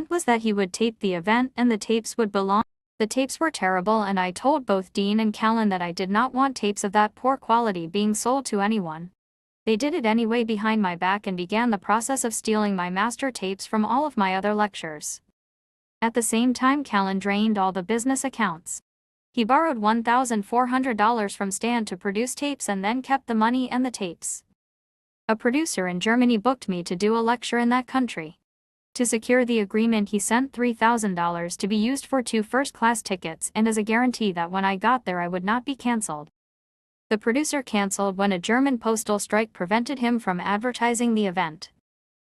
S1: was that he would tape the event and the tapes would belong. The tapes were terrible and I told both Dean and Callan that I did not want tapes of that poor quality being sold to anyone. They did it anyway behind my back and began the process of stealing my master tapes from all of my other lectures. At the same time Callan drained all the business accounts. He borrowed $1,400 from Stan to produce tapes and then kept the money and the tapes. A producer in Germany booked me to do a lecture in that country. To secure the agreement he sent $3,000 to be used for 2 first-class tickets and as a guarantee that when I got there I would not be cancelled. The producer cancelled when a German postal strike prevented him from advertising the event.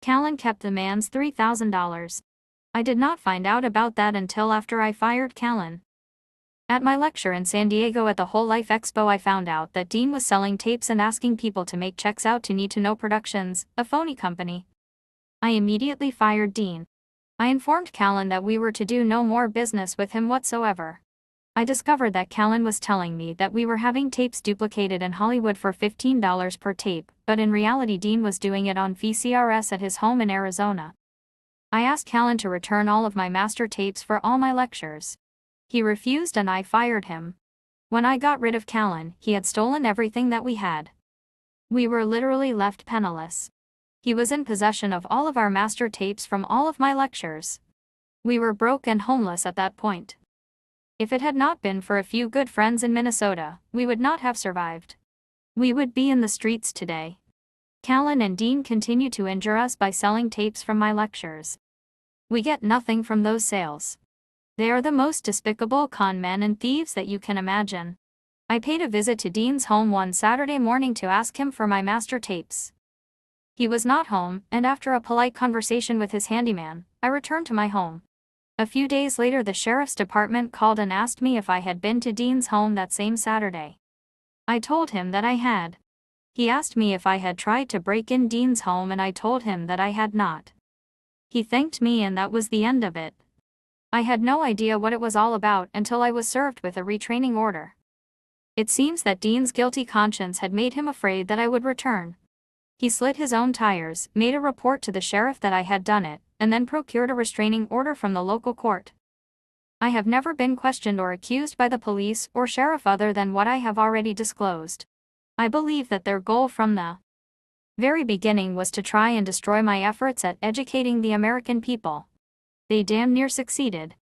S1: Callan kept the man's $3,000. I did not find out about that until after I fired Callan. At my lecture in San Diego at the Whole Life Expo I found out that Dean was selling tapes and asking people to make checks out to Need to Know Productions, a phony company. I immediately fired Dean. I informed Callan that we were to do no more business with him whatsoever. I discovered that Callan was telling me that we were having tapes duplicated in Hollywood for $15 per tape, but in reality Dean was doing it on VCRs at his home in Arizona. I asked Callan to return all of my master tapes for all my lectures. He refused and I fired him. When I got rid of Callan, he had stolen everything that we had. We were literally left penniless. He was in possession of all of our master tapes from all of my lectures. We were broke and homeless at that point. If it had not been for a few good friends in Minnesota, we would not have survived. We would be in the streets today. Callan and Dean continue to injure us by selling tapes from my lectures. We get nothing from those sales. They are the most despicable con men and thieves that you can imagine. I paid a visit to Dean's home one Saturday morning to ask him for my master tapes. He was not home, and after a polite conversation with his handyman, I returned to my home. A few days later the sheriff's department called and asked me if I had been to Dean's home that same Saturday. I told him that I had. He asked me if I had tried to break in Dean's home and I told him that I had not. He thanked me and that was the end of it. I had no idea what it was all about until I was served with a retraining order. It seems that Dean's guilty conscience had made him afraid that I would return. He slit his own tires, made a report to the sheriff that I had done it, and then procured a restraining order from the local court. I have never been questioned or accused by the police or sheriff other than what I have already disclosed. I believe that their goal from the very beginning was to try and destroy my efforts at educating the American people. They damn near succeeded.